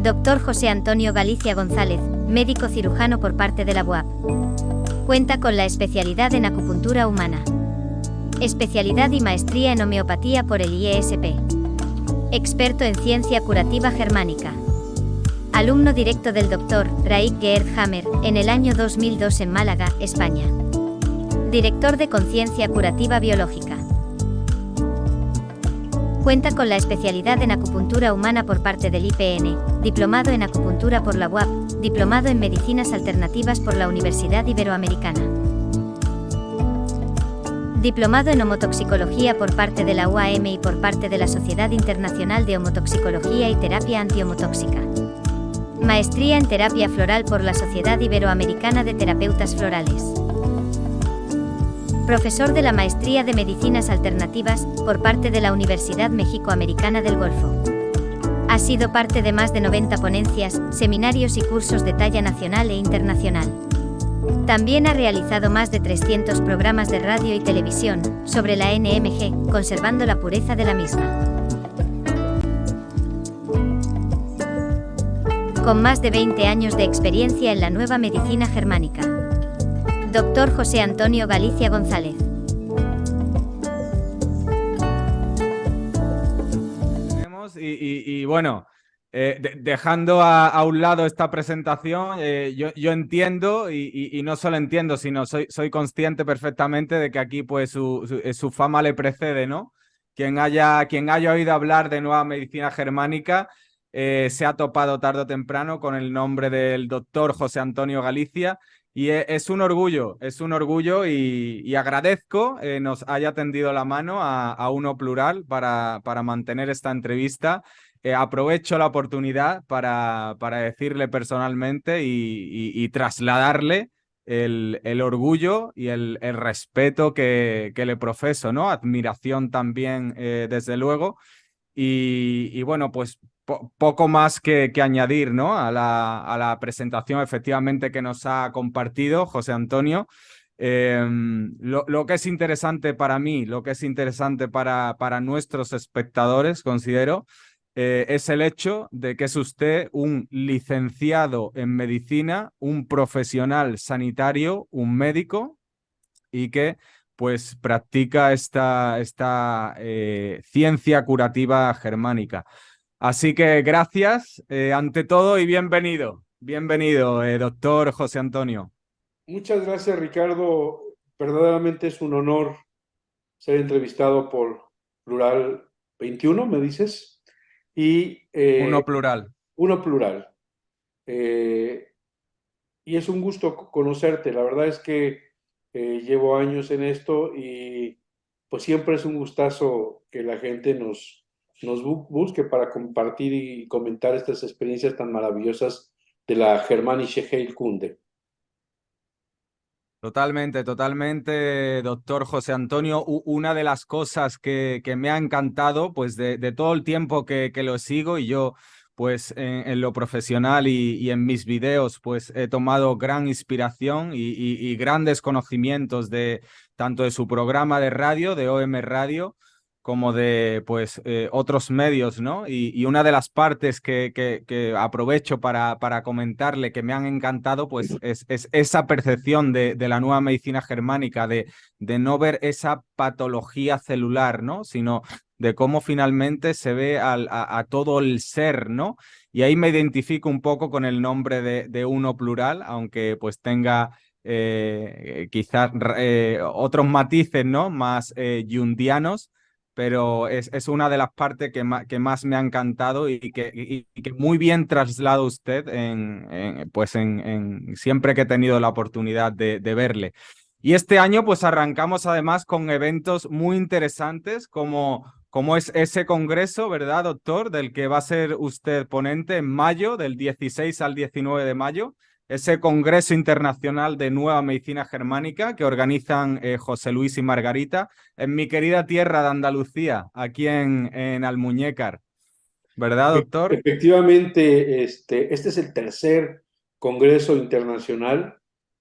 Dr. José Antonio Galicia González, médico cirujano por parte de la UAP. Cuenta con la especialidad en acupuntura humana. Especialidad y maestría en homeopatía por el IESP. Experto en ciencia curativa germánica. Alumno directo del Dr. Raik Geert Hammer, en el año 2002 en Málaga, España. Director de Conciencia Curativa Biológica. Cuenta con la especialidad en acupuntura humana por parte del IPN, diplomado en acupuntura por la UAP, diplomado en medicinas alternativas por la Universidad Iberoamericana. Diplomado en homotoxicología por parte de la UAM y por parte de la Sociedad Internacional de Homotoxicología y Terapia Antihomotóxica. Maestría en terapia floral por la Sociedad Iberoamericana de Terapeutas Florales. Profesor de la Maestría de Medicinas Alternativas, por parte de la Universidad México-Americana del Golfo. Ha sido parte de más de 90 ponencias, seminarios y cursos de talla nacional e internacional. También ha realizado más de 300 programas de radio y televisión, sobre la NMG, conservando la pureza de la misma. Con más de 20 años de experiencia en la nueva medicina germánica. Dr. José Antonio Galicia González. Y bueno, dejando a un lado esta presentación, yo entiendo y no solo entiendo, sino soy consciente perfectamente de que aquí pues su fama le precede, ¿no? Quien haya oído hablar de nueva medicina germánica se ha topado tarde o temprano con el nombre del doctor José Antonio Galicia. Y es un orgullo y agradezco nos haya tendido la mano a Uno Plural para mantener esta entrevista. Aprovecho la oportunidad para decirle personalmente y trasladarle el orgullo y el respeto que le profeso, ¿no? Admiración también, desde luego. Y bueno, pues poco más que añadir, ¿no? A la presentación efectivamente que nos ha compartido José Antonio. Lo que es interesante para mí, lo que es interesante para nuestros espectadores, considero, es el hecho de que es usted un licenciado en medicina, un profesional sanitario, un médico, y que pues practica esta ciencia curativa germánica. Así que gracias ante todo y bienvenido. Bienvenido, doctor José Antonio. Muchas gracias, Ricardo. Verdaderamente es un honor ser entrevistado por Plural 21, me dices. Y Uno Plural. Uno Plural. Y es un gusto conocerte. La verdad es que llevo años en esto y pues siempre es un gustazo que la gente nos busque para compartir y comentar estas experiencias tan maravillosas de la Germanische Heilkunde. Totalmente, doctor José Antonio. Una de las cosas que me ha encantado, pues de todo el tiempo que lo sigo, y yo, pues en lo profesional y en mis videos, pues he tomado gran inspiración y grandes conocimientos de tanto de su programa de radio, de OM Radio, como de pues otros medios, ¿no? Y una de las partes que aprovecho para comentarle que me han encantado, pues es esa percepción de la nueva medicina germánica, de no ver esa patología celular, ¿no? Sino de cómo finalmente se ve a todo el ser, ¿no? Y ahí me identifico un poco con el nombre de Uno Plural, aunque pues tenga quizás otros matices, ¿no? Más jungianos, pero es una de las partes que más me ha encantado y que muy bien traslada usted pues siempre que he tenido la oportunidad de verle. Y este año pues arrancamos además con eventos muy interesantes como es ese congreso, ¿verdad, doctor? Del que va a ser usted ponente en mayo, del 16 al 19 de mayo. Ese Congreso Internacional de Nueva Medicina Germánica que organizan José Luis y Margarita en mi querida tierra de Andalucía, aquí en Almuñécar. ¿Verdad, doctor? Efectivamente, este es el tercer Congreso Internacional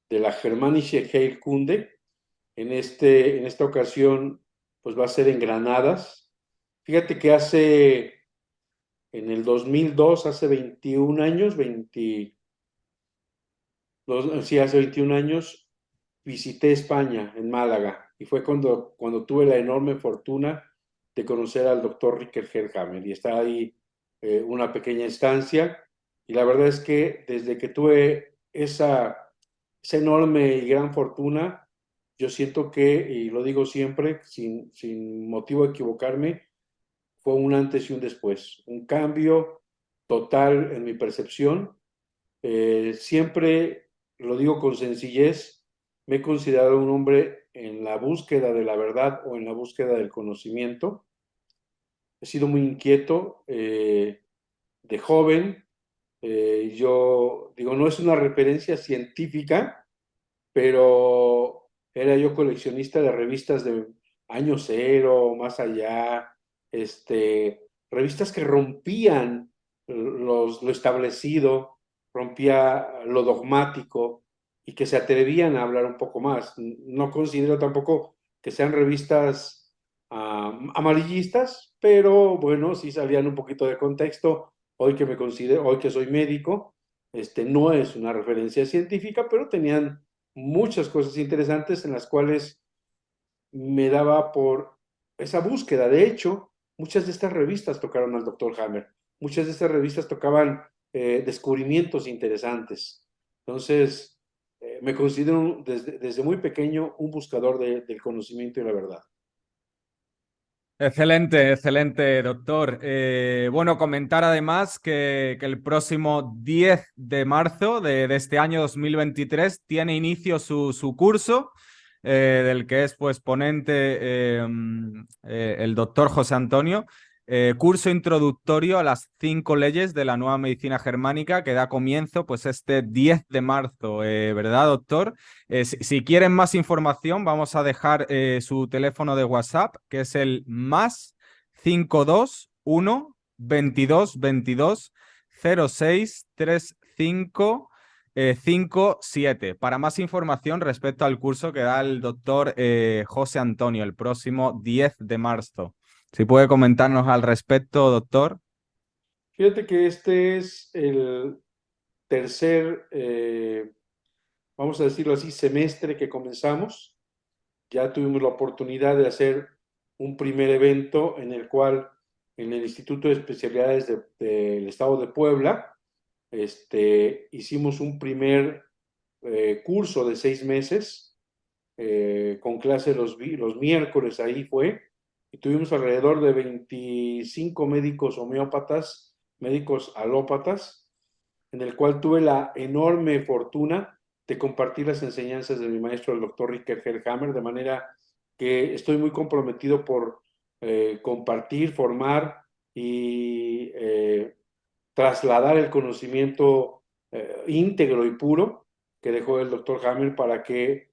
de la Germanische Heilkunde. En esta ocasión, pues va a ser en Granadas. Fíjate que hace en el 2002, hace 21 años, sí, hace 21 años, visité España, en Málaga, y fue cuando tuve la enorme fortuna de conocer al doctor Ricker Hellhammer, y está ahí una pequeña estancia, y la verdad es que desde que tuve esa enorme y gran fortuna, yo siento que, y lo digo siempre, sin motivo de equivocarme, fue un antes y un después, un cambio total en mi percepción. Siempre, lo digo con sencillez, me he considerado un hombre en la búsqueda de la verdad o en la búsqueda del conocimiento. He sido muy inquieto de joven. Yo digo, no es una referencia científica, pero era yo coleccionista de revistas de año cero, más allá, revistas que rompían lo establecido, rompía lo dogmático y que se atrevían a hablar un poco más. No considero tampoco que sean revistas amarillistas, pero bueno, sí salían un poquito de contexto. Hoy que soy médico, no es una referencia científica, pero tenían muchas cosas interesantes en las cuales me daba por esa búsqueda. De hecho, muchas de estas revistas tocaron al Dr. Hammer, muchas de estas revistas tocaban descubrimientos interesantes. Entonces, me considero desde muy pequeño un buscador del conocimiento y la verdad. Excelente, excelente, doctor. Bueno, comentar además que el próximo 10 de marzo de este año 2023 tiene inicio su curso, del que es pues ponente el doctor José Antonio. Curso introductorio a las 5 leyes de la nueva medicina germánica que da comienzo pues este 10 de marzo, ¿verdad, doctor? Si quieren más información, vamos a dejar su teléfono de WhatsApp, que es el más 521 22 22 06 35 57. Para más información respecto al curso que da el doctor José Antonio el próximo 10 de marzo. Si puede comentarnos al respecto, doctor. Fíjate que este es el tercer, vamos a decirlo así, semestre que comenzamos. Ya tuvimos la oportunidad de hacer un primer evento en el cual en el Instituto de Especialidades del Estado de Puebla hicimos un primer curso de 6 meses con clase los miércoles, ahí fue, y tuvimos alrededor de 25 médicos homeópatas, médicos alópatas, en el cual tuve la enorme fortuna de compartir las enseñanzas de mi maestro, el doctor Ricker Hellhammer, de manera que estoy muy comprometido por compartir, formar y trasladar el conocimiento íntegro y puro que dejó el doctor Hammer para que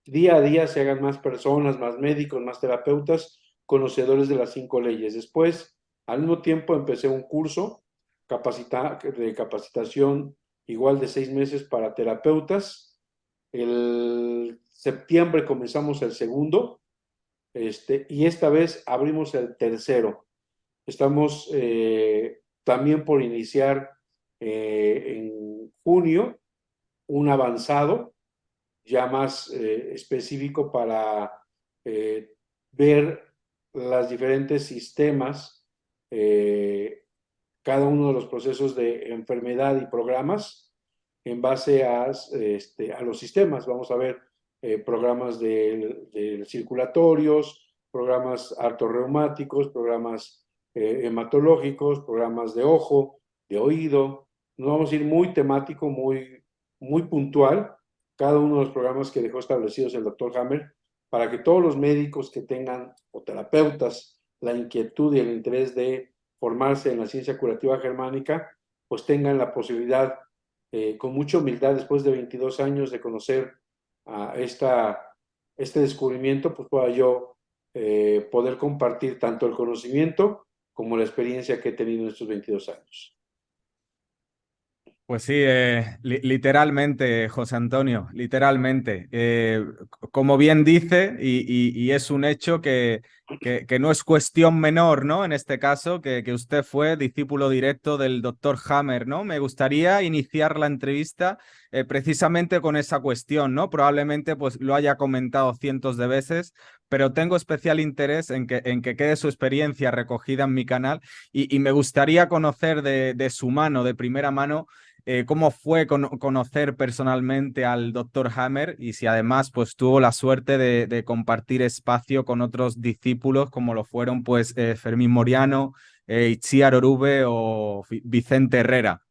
día a día se hagan más personas, más médicos, más terapeutas, conocedores de las 5 leyes. Después, al mismo tiempo, empecé un curso de capacitación igual de 6 meses para terapeutas. El septiembre comenzamos el segundo, y esta vez abrimos el tercero. Estamos también por iniciar en junio un avanzado ya más específico para ver los diferentes sistemas, cada uno de los procesos de enfermedad y programas en base a los sistemas. Vamos a ver programas de circulatorios, programas artorreumáticos, programas hematológicos, programas de ojo, de oído. Nos vamos a ir muy temático, muy puntual, cada uno de los programas que dejó establecidos el doctor Hammer, para que todos los médicos que tengan o terapeutas la inquietud y el interés de formarse en la ciencia curativa germánica, pues tengan la posibilidad, con mucha humildad, después de 22 años de conocer este descubrimiento, pues pueda yo poder compartir tanto el conocimiento como la experiencia que he tenido en estos 22 años. Pues sí, literalmente, José Antonio, literalmente. Como bien dice, y es un hecho que no es cuestión menor, ¿no? En este caso, que usted fue discípulo directo del doctor Hammer, ¿no? Me gustaría iniciar la entrevista precisamente con esa cuestión, ¿no? Probablemente pues lo haya comentado cientos de veces, pero tengo especial interés en que quede su experiencia recogida en mi canal y me gustaría conocer de su mano, de primera mano, cómo fue conocer personalmente al doctor Hammer y si además pues tuvo la suerte de compartir espacio con otros discípulos como lo fueron pues Fermín Moriano, Itziar Orube o Vicente Herrera.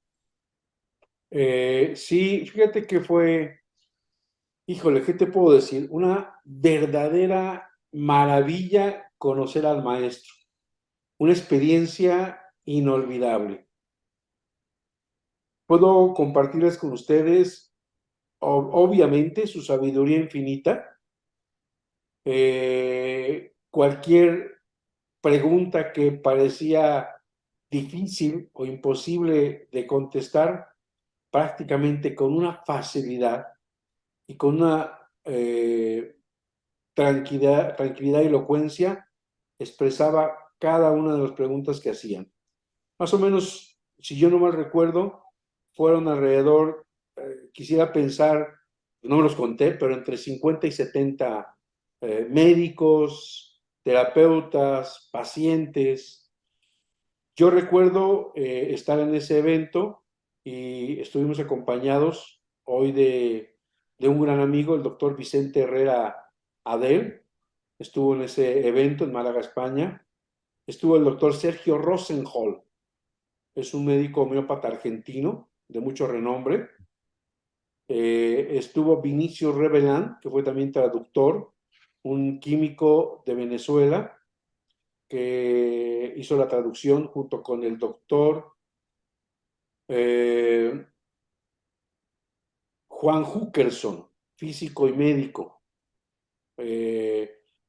Sí, fíjate que fue, híjole, ¿qué te puedo decir? Una verdadera maravilla conocer al maestro, una experiencia inolvidable. Puedo compartirles con ustedes, obviamente, su sabiduría infinita. Cualquier pregunta que parecía difícil o imposible de contestar, prácticamente con una facilidad y con una tranquilidad y elocuencia, expresaba cada una de las preguntas que hacían. Más o menos, si yo no mal recuerdo, fueron alrededor, quisiera pensar, no me los conté, pero entre 50 y 70 médicos, terapeutas, pacientes. Yo recuerdo estar en ese evento y estuvimos acompañados hoy de un gran amigo, el doctor Vicente Herrera Adel. Estuvo en ese evento en Málaga, España. Estuvo el doctor Sergio Rosenhol, es un médico homeópata argentino de mucho renombre. Estuvo Vinicio Revelán, que fue también traductor, un químico de Venezuela, que hizo la traducción junto con el doctor eh, Juan Huckerson, físico y médico,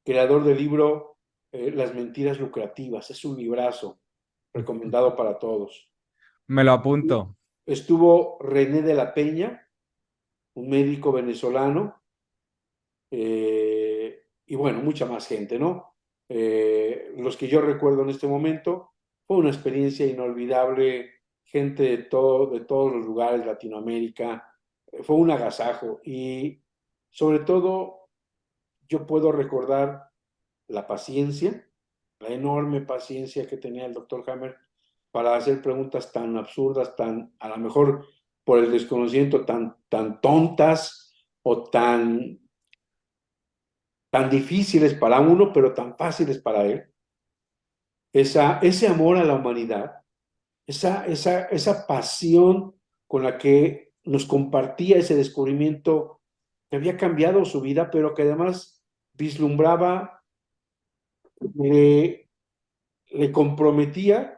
creador del libro Las mentiras lucrativas. Es un librazo recomendado para todos. Me lo apunto. Estuvo René de la Peña, un médico venezolano, y bueno, mucha más gente, ¿no? Los que yo recuerdo en este momento, fue una experiencia inolvidable, gente de todos los lugares, Latinoamérica, fue un agasajo y sobre todo yo puedo recordar la paciencia, la enorme paciencia que tenía el doctor Hammer para hacer preguntas tan absurdas, tan, a lo mejor por el desconocimiento, tan tontas o tan difíciles para uno, pero tan fáciles para él. Ese amor a la humanidad, esa pasión con la que nos compartía ese descubrimiento que había cambiado su vida, pero que además vislumbraba, le, le comprometía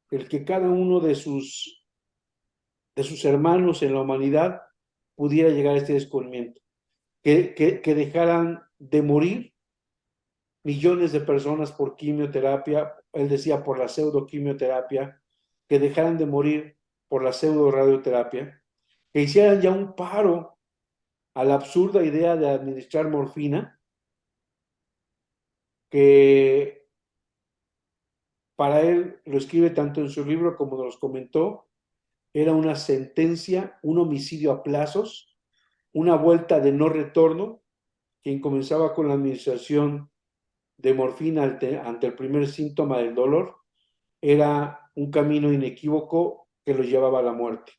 el que cada uno de sus hermanos en la humanidad pudiera llegar a este descubrimiento, que dejaran de morir millones de personas por quimioterapia, él decía por la pseudoquimioterapia, que dejaran de morir por la pseudoradioterapia, que hicieran ya un paro a la absurda idea de administrar morfina, que para él, lo escribe tanto en su libro como nos comentó, era una sentencia, un homicidio a plazos, una vuelta de no retorno, quien comenzaba con la administración de morfina ante el primer síntoma del dolor, era un camino inequívoco que lo llevaba a la muerte,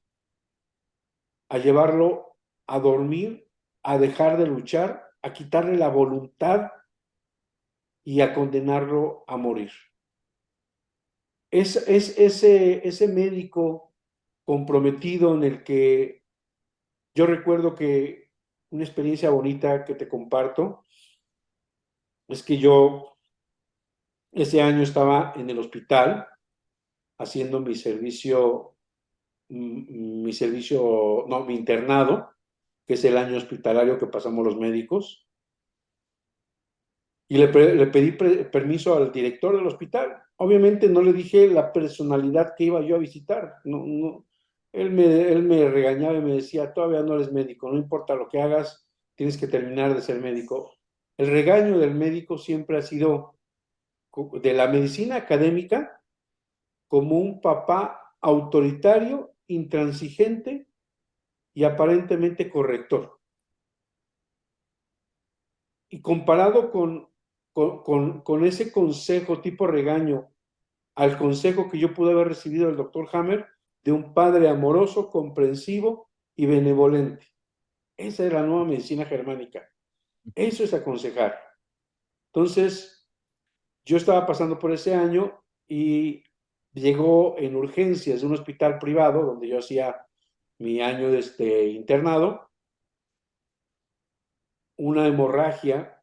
a llevarlo a dormir, a dejar de luchar, a quitarle la voluntad y a condenarlo a morir. Es ese médico comprometido en el que yo recuerdo que una experiencia bonita que te comparto es que yo ese año estaba en el hospital haciendo mi internado, que es el año hospitalario que pasamos los médicos, y le pedí permiso al director del hospital. Obviamente no le dije la personalidad que iba yo a visitar, no, Él me regañaba y me decía, todavía no eres médico, no importa lo que hagas, tienes que terminar de ser médico. El regaño del médico siempre ha sido de la medicina académica como un papá autoritario, intransigente y aparentemente corrector. Y comparado con ese consejo tipo regaño al consejo que yo pude haber recibido del doctor Hammer, de un padre amoroso, comprensivo y benevolente. Esa es la nueva medicina germánica. Eso es aconsejar. Entonces, yo estaba pasando por ese año y llegó en urgencias de un hospital privado donde yo hacía mi año de internado, una hemorragia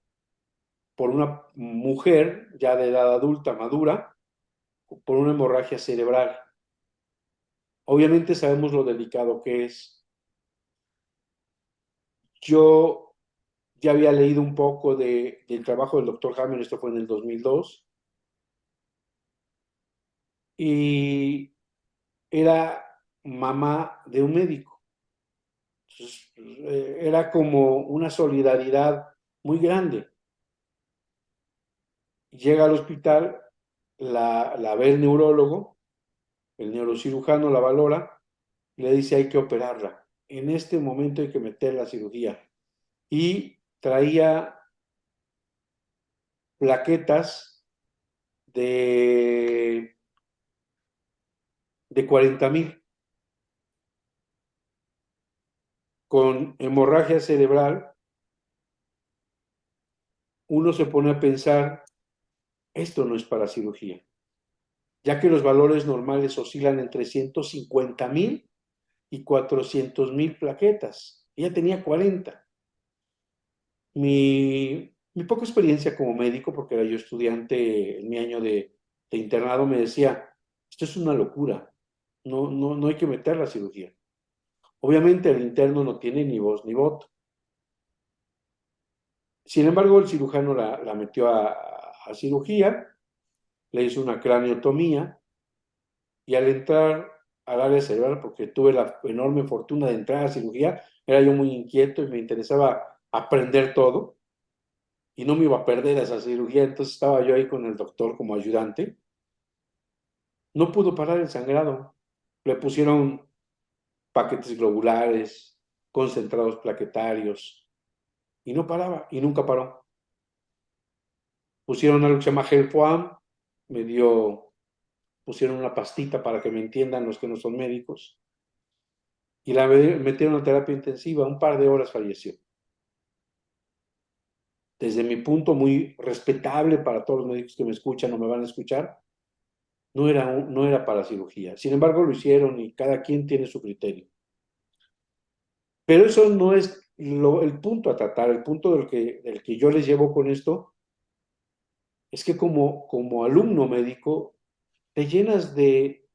por una mujer ya de edad adulta, madura, por una hemorragia cerebral. Obviamente sabemos lo delicado que es. Yo ya había leído un poco del trabajo del doctor Hammer, esto fue en el 2002, y era mamá de un médico. Entonces, era como una solidaridad muy grande. Llega al hospital, la ve el neurólogo, el neurocirujano la valora, y le dice hay que operarla. En este momento hay que meter la cirugía. Y traía plaquetas de, de 40,000 con hemorragia cerebral. Uno se pone a pensar, esto no es para cirugía, ya que los valores normales oscilan entre 150,000 y 400,000 plaquetas. Ella tenía 40. Mi poca experiencia como médico, porque era yo estudiante en mi año de internado, me decía, esto es una locura, no hay que meter la cirugía. Obviamente el interno no tiene ni voz ni voto. Sin embargo, el cirujano la metió a cirugía, le hizo una craniotomía y al entrar al área cerebral, porque tuve la enorme fortuna de entrar a cirugía, era yo muy inquieto y me interesaba aprender todo y no me iba a perder esa cirugía, entonces estaba yo ahí con el doctor como ayudante. No pudo parar el sangrado. Le pusieron paquetes globulares, concentrados plaquetarios y no paraba y nunca paró. Pusieron algo que se llama Gelfoam, pusieron una pastita para que me entiendan los que no son médicos y la metieron a terapia intensiva, un par de horas falleció. Desde mi punto muy respetable para todos los médicos que me escuchan o me van a escuchar, no era para cirugía. Sin embargo, lo hicieron y cada quien tiene su criterio. Pero eso no es el punto a tratar. El punto del que yo les llevo con esto es que como alumno médico te llenas de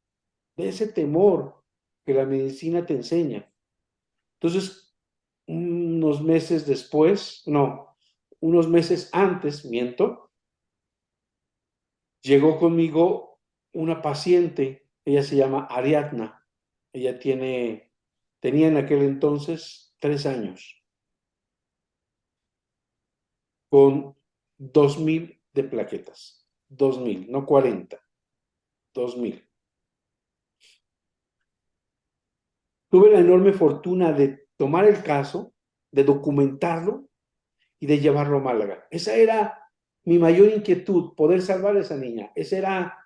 ese temor que la medicina te enseña. Entonces, unos meses antes, miento, llegó conmigo una paciente, ella se llama Ariadna, ella tenía en aquel entonces 3 años, con 2,000 de plaquetas, 2,000, no 40, 2,000. Tuve la enorme fortuna de tomar el caso, de documentarlo y de llevarlo a Málaga. Esa era mi mayor inquietud, poder salvar a esa niña. Esa era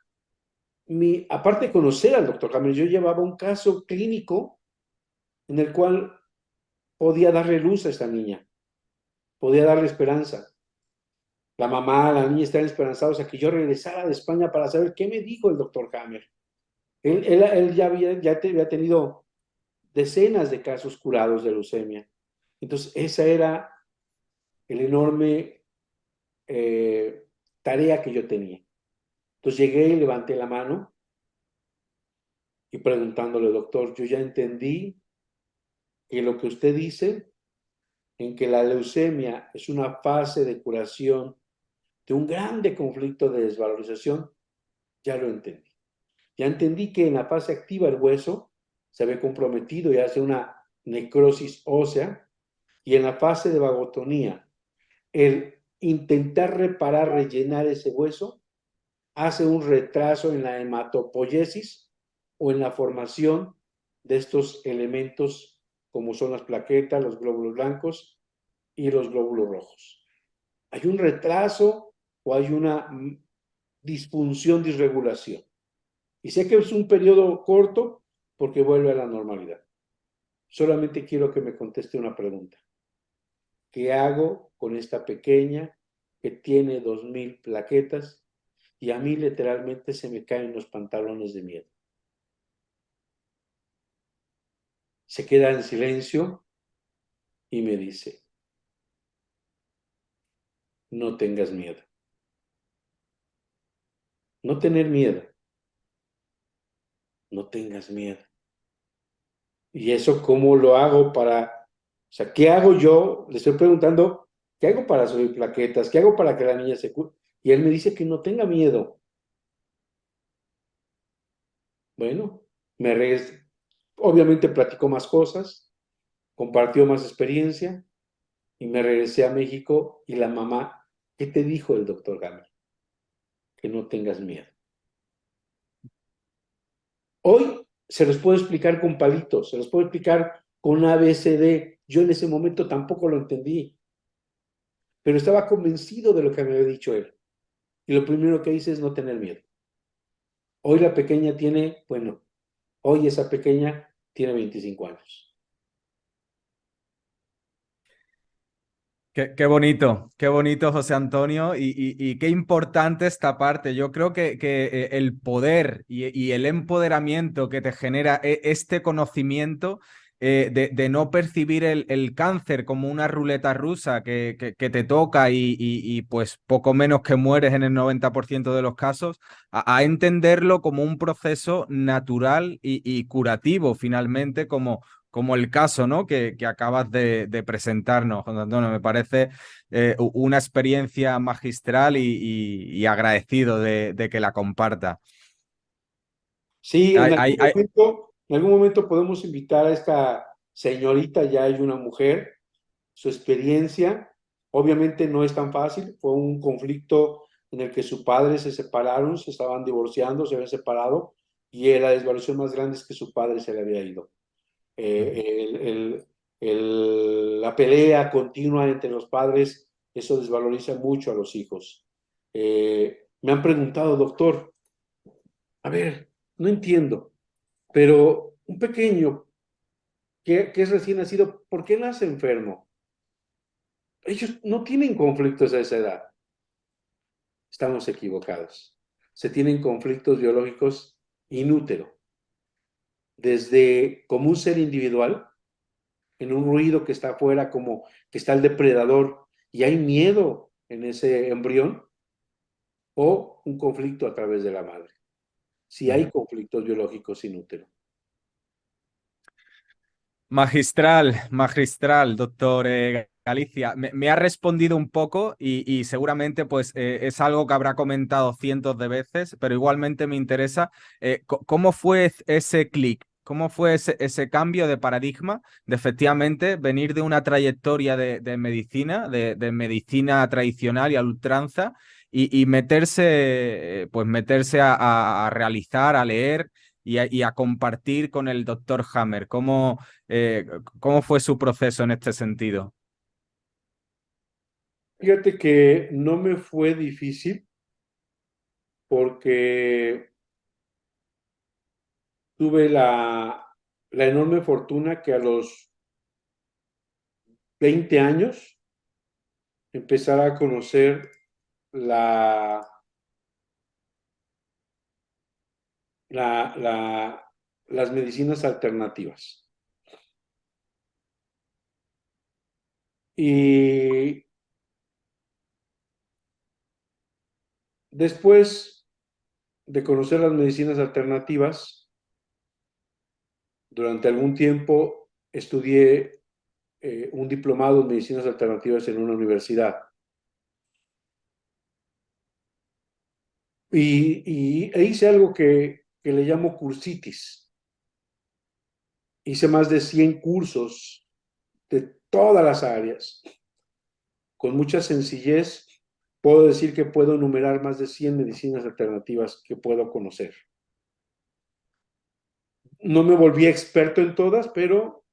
aparte de conocer al doctor Hammer, yo llevaba un caso clínico en el cual podía darle luz a esta niña, podía darle esperanza. La mamá, la niña estaban esperanzados a que yo regresara de España para saber qué me dijo el doctor Hammer. Él ya había tenido decenas de casos curados de leucemia. Entonces, esa era el enorme tarea que yo tenía. Entonces llegué y levanté la mano y preguntándole, doctor, yo ya entendí que lo que usted dice, en que la leucemia es una fase de curación de un grande conflicto de desvalorización, ya lo entendí. Ya entendí que en la fase activa el hueso se ve comprometido y hace una necrosis ósea. Y en la fase de vagotonía, el intentar reparar, rellenar ese hueso, hace un retraso en la hematopoiesis o en la formación de estos elementos como son las plaquetas, los glóbulos blancos y los glóbulos rojos. Hay un retraso o hay una disfunción, disregulación. Y sé que es un periodo corto porque vuelve a la normalidad. Solamente quiero que me conteste una pregunta. ¿Qué hago con esta pequeña que tiene 2000 plaquetas y a mí literalmente se me caen los pantalones de miedo? Se queda en silencio y me dice, no tengas miedo. No tener miedo. No tengas miedo. ¿Y eso cómo lo hago para, o sea, qué hago yo? Le estoy preguntando, ¿qué hago para subir plaquetas? ¿Qué hago para que la niña se cure? Y él me dice que no tenga miedo. Bueno, me regresé. Obviamente platicó más cosas, compartió más experiencia y me regresé a México y la mamá, ¿qué te dijo el doctor Gamer? Que no tengas miedo. Hoy se los puedo explicar con palitos, se los puedo explicar con ABCD. Yo en ese momento tampoco lo entendí, pero estaba convencido de lo que me había dicho él. Y lo primero que hice es no tener miedo. Hoy la pequeña tiene, bueno, hoy esa pequeña tiene 25 años. Qué bonito, José Antonio, y qué importante esta parte. Yo creo que el poder y el empoderamiento que te genera este conocimiento de no percibir el cáncer como una ruleta rusa que te toca y pues poco menos que mueres en el 90% de los casos, a entenderlo como un proceso natural y curativo finalmente, como el caso, ¿no? que acabas de presentarnos, José Antonio. Me parece una experiencia magistral y agradecido de que la comparta. Sí, Hay, hay- hay- en algún momento podemos invitar a esta señorita, ya hay una mujer, su experiencia, obviamente no es tan fácil, fue un conflicto en el que sus padres se separaron, se estaban divorciando, se habían separado, y la desvalorización más grande es que su padre se le había ido. La pelea continua entre los padres, eso desvaloriza mucho a los hijos. Me han preguntado, doctor, a ver, no entiendo, pero un pequeño que es recién nacido, ¿por qué nace enfermo? Ellos no tienen conflictos a esa edad. Estamos equivocados. Se tienen conflictos biológicos inútero, desde como un ser individual, en un ruido que está afuera, como que está el depredador y hay miedo en ese embrión, o un conflicto a través de la madre. Si hay conflictos biológicos sin útero. Magistral, doctor Galicia. Me ha respondido un poco y seguramente pues es algo que habrá comentado cientos de veces, pero igualmente me interesa cómo fue ese clic, cómo fue ese cambio de paradigma de efectivamente venir de una trayectoria de medicina, de medicina tradicional y a ultranza y meterse, pues meterse a realizar, a leer y a compartir con el doctor Hammer. ¿Cómo fue su proceso en este sentido? Fíjate que no me fue difícil porque tuve la enorme fortuna que a los 20 años empezara a conocer la, las medicinas alternativas. Y después de conocer las medicinas alternativas, durante algún tiempo estudié un diplomado en medicinas alternativas en una universidad. E hice algo que le llamo cursitis. hice más de 100 cursos de todas las áreas. Con mucha sencillez, puedo decir que puedo enumerar más de 100 medicinas alternativas que puedo conocer. No me volví experto en todas, pero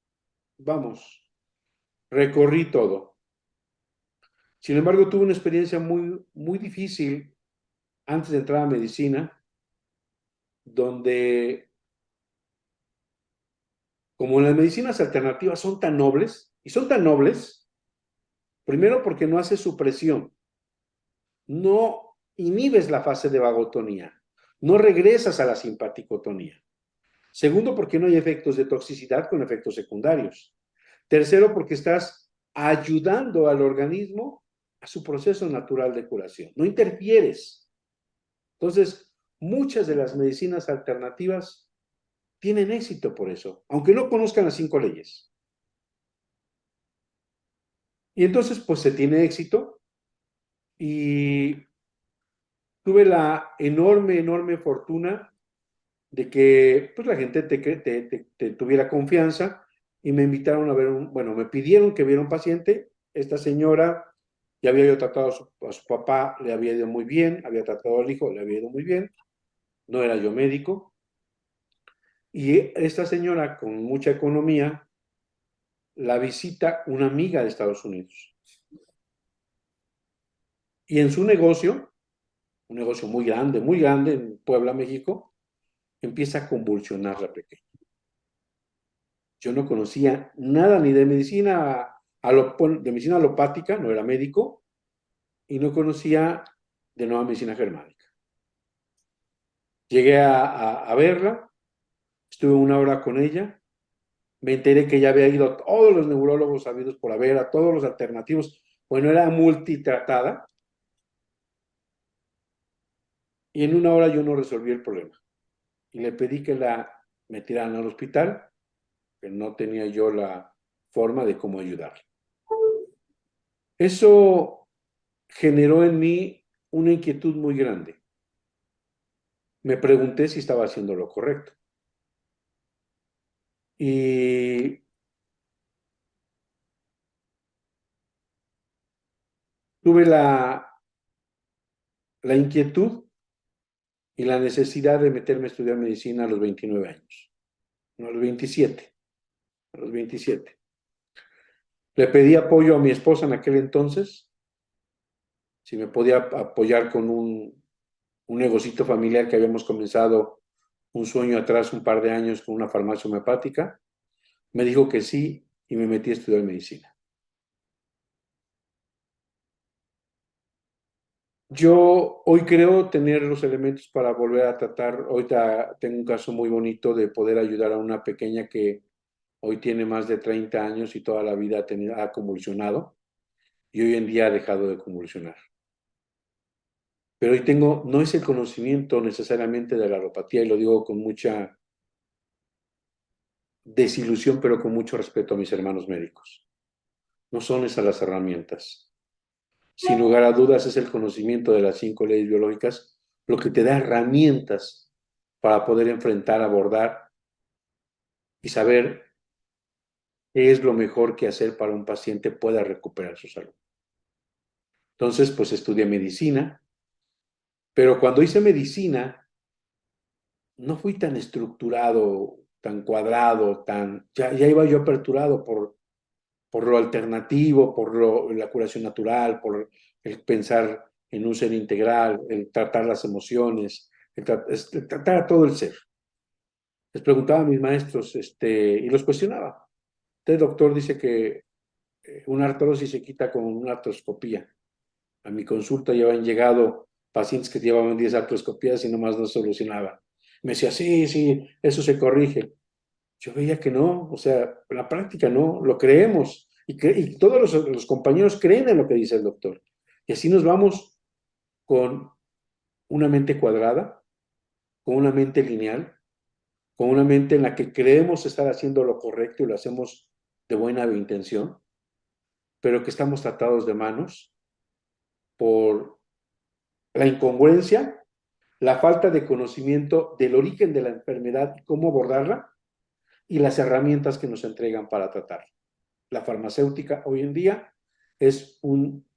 vamos, recorrí todo. Sin embargo, tuve una experiencia muy difícil antes de entrar a medicina, donde como las medicinas alternativas son tan nobles, y son tan nobles, primero porque no hace supresión, no inhibes la fase de vagotonía, no regresas a la simpaticotonía. Segundo, porque no hay efectos de toxicidad con efectos secundarios. Tercero, porque estás ayudando al organismo a su proceso natural de curación. No interfieres. Entonces, muchas de las medicinas alternativas tienen éxito por eso, aunque no conozcan las 5 leyes. Y entonces, pues se tiene éxito y tuve la enorme fortuna de que pues, la gente te tuviera confianza y me invitaron a ver me pidieron que viera un paciente. Esta señora ya había yo tratado a su papá, le había ido muy bien, había tratado al hijo, le había ido muy bien, no era yo médico. Y esta señora con mucha economía la visita una amiga de Estados Unidos. Y en su negocio, un negocio muy grande en Puebla, México, empieza a convulsionar la pequeña. Yo no conocía nada ni de medicina, de medicina alopática, no era médico, y no conocía de nueva medicina germánica. Llegué a verla, estuve 1 hora con ella, me enteré que ya había ido a todos los neurólogos sabidos por haber, a todos los alternativos, bueno, era multitratada, y en 1 hora yo no resolví el problema. Y le pedí que la metieran al hospital, que no tenía yo la forma de cómo ayudarla. Eso generó en mí una inquietud muy grande. Me pregunté si estaba haciendo lo correcto. Y tuve la inquietud y la necesidad de meterme a estudiar medicina a los 29 años. No, a los 27. A los 27. Le pedí apoyo a mi esposa en aquel entonces, si me podía apoyar con un negocito familiar que habíamos comenzado un sueño atrás, un par de años, con una farmacia homeopática. Me dijo que sí y me metí a estudiar medicina. Yo hoy creo tener los elementos para volver a tratar. Ahorita tengo un caso muy bonito de poder ayudar a una pequeña que hoy tiene más de 30 años y toda la vida ha convulsionado y hoy en día ha dejado de convulsionar. Pero hoy no es el conocimiento necesariamente de la alopatía, y lo digo con mucha desilusión, pero con mucho respeto a mis hermanos médicos. No son esas las herramientas. Sin lugar a dudas es el conocimiento de las 5 leyes biológicas lo que te da herramientas para poder enfrentar, abordar y saber qué es lo mejor que hacer para un paciente pueda recuperar su salud. Entonces, pues estudié medicina, pero cuando hice medicina no fui tan estructurado, tan cuadrado, ya iba yo aperturado por lo alternativo, la curación natural, por el pensar en un ser integral, el tratar las emociones, el tratar a todo el ser. Les preguntaba a mis maestros y los cuestionaba. Usted, doctor, dice que una artrosis se quita con una artroscopía. A mi consulta ya habían llegado pacientes que llevaban 10 artroscopías y nomás no solucionaban. Me decía, sí, eso se corrige. Yo veía que no, o sea, en la práctica no, lo creemos. Y todos los compañeros creen en lo que dice el doctor. Y así nos vamos con una mente cuadrada, con una mente lineal, con una mente en la que creemos estar haciendo lo correcto y lo hacemos de buena intención, pero que estamos tratados de manos por la incongruencia, la falta de conocimiento del origen de la enfermedad y cómo abordarla, y las herramientas que nos entregan para tratarlo. La farmacéutica hoy en día es un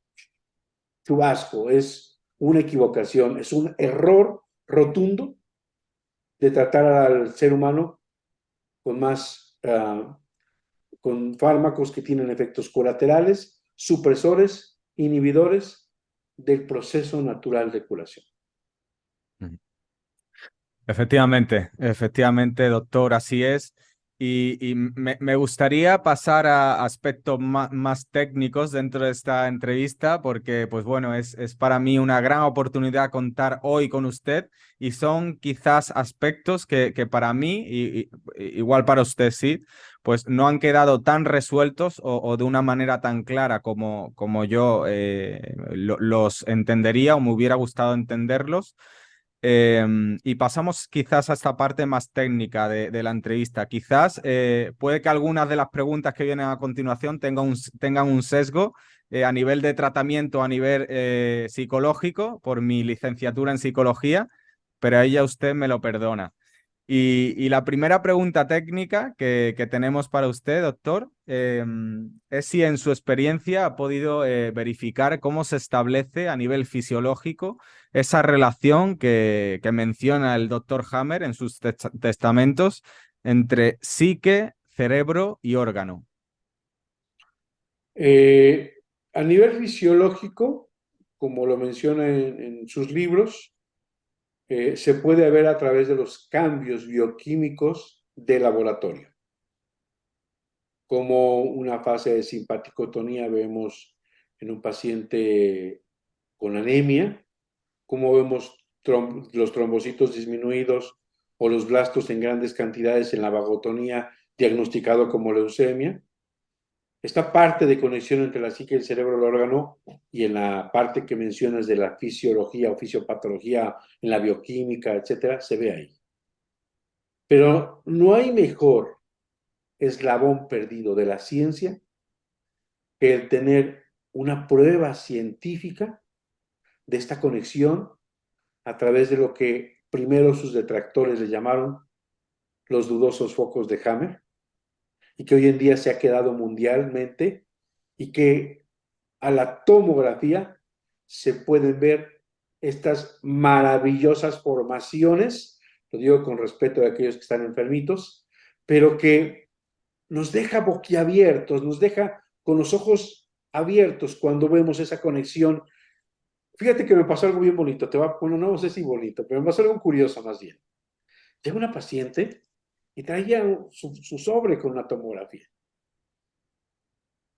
chubasco, es una equivocación, es un error rotundo de tratar al ser humano con con fármacos que tienen efectos colaterales, supresores, inhibidores del proceso natural de curación. Efectivamente, doctor, así es. Y me gustaría pasar a aspectos más técnicos dentro de esta entrevista, porque, pues bueno, es para mí una gran oportunidad contar hoy con usted y son quizás aspectos que para mí, igual para usted sí, pues no han quedado tan resueltos o de una manera tan clara como yo los entendería o me hubiera gustado entenderlos. Y pasamos quizás a esta parte más técnica de la entrevista. Quizás puede que algunas de las preguntas que vienen a continuación tengan un sesgo a nivel de tratamiento, a nivel psicológico, por mi licenciatura en psicología, pero ahí ya usted me lo perdona. Y la primera pregunta técnica que tenemos para usted, doctor, es si en su experiencia ha podido verificar cómo se establece a nivel fisiológico esa relación que menciona el doctor Hammer en sus testamentos entre psique, cerebro y órgano. A nivel fisiológico, como lo menciona en sus libros, se puede ver a través de los cambios bioquímicos de laboratorio. Como una fase de simpaticotonía vemos en un paciente con anemia, como vemos los trombocitos disminuidos o los blastos en grandes cantidades en la vagotonía, diagnosticado como leucemia. Esta parte de conexión entre la psique, el cerebro, el órgano, y en la parte que mencionas de la fisiología o fisiopatología, en la bioquímica, etcétera, se ve ahí. Pero no hay mejor eslabón perdido de la ciencia que el tener una prueba científica de esta conexión a través de lo que primero sus detractores le llamaron los dudosos focos de Hammer, y que hoy en día se ha quedado mundialmente, y que a la tomografía se pueden ver estas maravillosas formaciones, lo digo con respeto a aquellos que están enfermitos, pero que nos deja boquiabiertos, nos deja con los ojos abiertos cuando vemos esa conexión. Fíjate que me pasó algo bien bonito, bueno, no sé si bonito, pero me pasó algo curioso más bien. Llega una paciente y traía su sobre con una tomografía.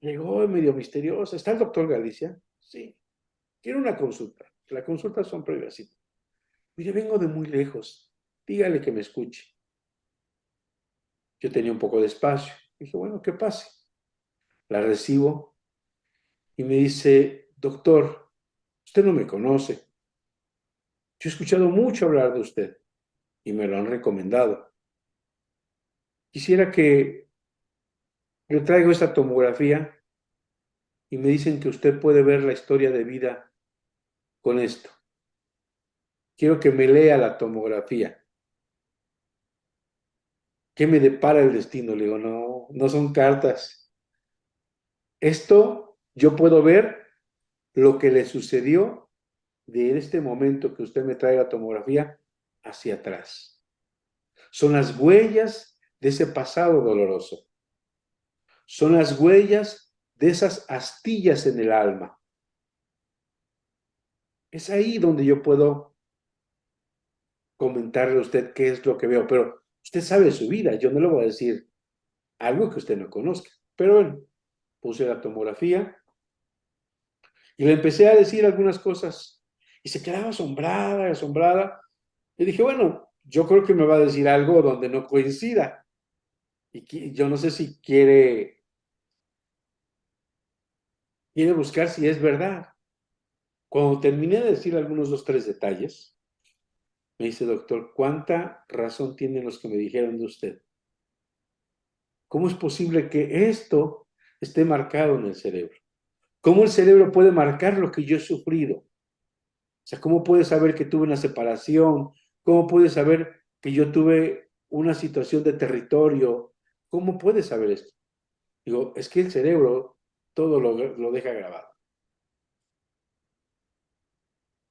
Llegó medio misteriosa. ¿Está el doctor Galicia? Sí. Quiero una consulta. Las consultas son previas. Sí. Mire, vengo de muy lejos. Dígale que me escuche. Yo tenía un poco de espacio. Dije, bueno, que pase. La recibo y me dice, doctor, usted no me conoce. Yo he escuchado mucho hablar de usted y me lo han recomendado. Quisiera que le traigo esta tomografía y me dicen que usted puede ver la historia de vida con esto. Quiero que me lea la tomografía. ¿Qué me depara el destino? Le digo, no, no son cartas. Esto yo puedo ver lo que le sucedió de este momento que usted me trae la tomografía hacia atrás. Son las huellas de ese pasado doloroso. Son las huellas de esas astillas en el alma. Es ahí donde yo puedo comentarle a usted qué es lo que veo, pero usted sabe su vida, yo no le voy a decir algo que usted no conozca. Pero bueno, puse la tomografía y le empecé a decir algunas cosas y se quedaba asombrada, asombrada. Y dije, bueno, yo creo que me va a decir algo donde no coincida. Y yo no sé si quiere buscar si es verdad. Cuando terminé de decir algunos 2, 3 detalles, me dice, doctor, ¿cuánta razón tienen los que me dijeron de usted? ¿Cómo es posible que esto esté marcado en el cerebro? ¿Cómo el cerebro puede marcar lo que yo he sufrido? O sea, ¿cómo puede saber que tuve una separación? ¿Cómo puede saber que yo tuve una situación de territorio ¿Cómo puedes saber esto? Digo, es que el cerebro todo lo deja grabado.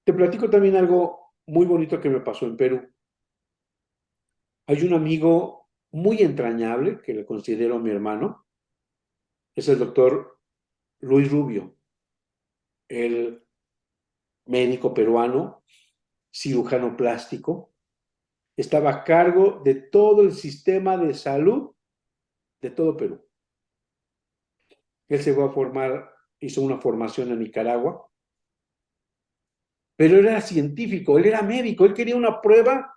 Te platico también algo muy bonito que me pasó en Perú. Hay un amigo muy entrañable, que le considero mi hermano, es el doctor Luis Rubio, el médico peruano, cirujano plástico, estaba a cargo de todo el sistema de salud de todo Perú. Él se fue a formar, hizo una formación en Nicaragua, pero él era científico, él era médico, él quería una prueba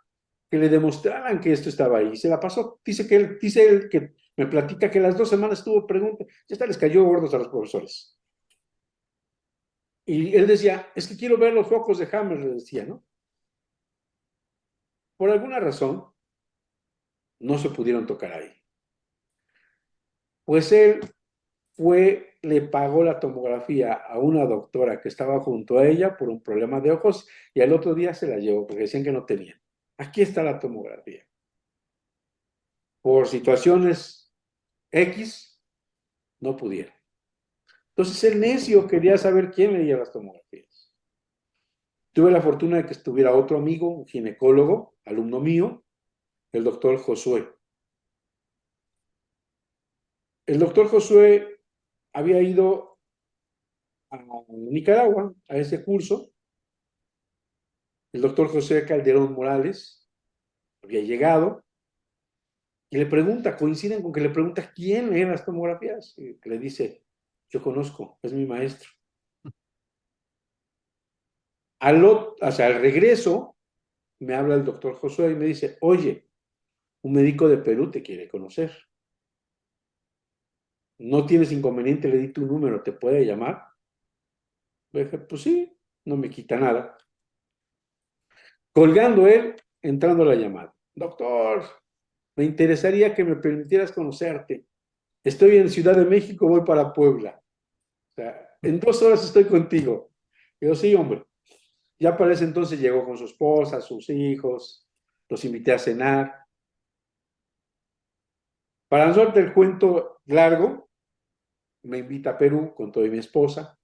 que le demostraran que esto estaba ahí. Se la pasó. Dice él que me platica que las 2 semanas estuvo pregunta, ya hasta les cayó gordos a los profesores. Y él decía, es que quiero ver los focos de Hammer, le decía, ¿no? Por alguna razón, no se pudieron tocar ahí. Pues él fue, le pagó la tomografía a una doctora que estaba junto a ella por un problema de ojos y al otro día se la llevó porque decían que no tenían. Aquí está la tomografía. Por situaciones X, no pudieron. Entonces el necio quería saber quién leía las tomografías. Tuve la fortuna de que estuviera otro amigo, un ginecólogo, alumno mío, el doctor Josué. El doctor Josué había ido a Nicaragua a ese curso. El doctor José Calderón Morales había llegado y le pregunta, coinciden con que le pregunta quién lee las tomografías. Y le dice, yo conozco, es mi maestro. Al regreso, me habla el doctor Josué y me dice, oye, un médico de Perú te quiere conocer. No tienes inconveniente, le di tu número, ¿te puede llamar? Le dije, pues sí, no me quita nada. Colgando él, entrando la llamada. Doctor, me interesaría que me permitieras conocerte. Estoy en Ciudad de México, voy para Puebla. O sea, en 2 horas estoy contigo. Yo, sí, hombre. Ya para ese entonces llegó con su esposa, sus hijos, los invité a cenar. Para no hacerte el cuento largo, me invita a Perú con toda mi esposa,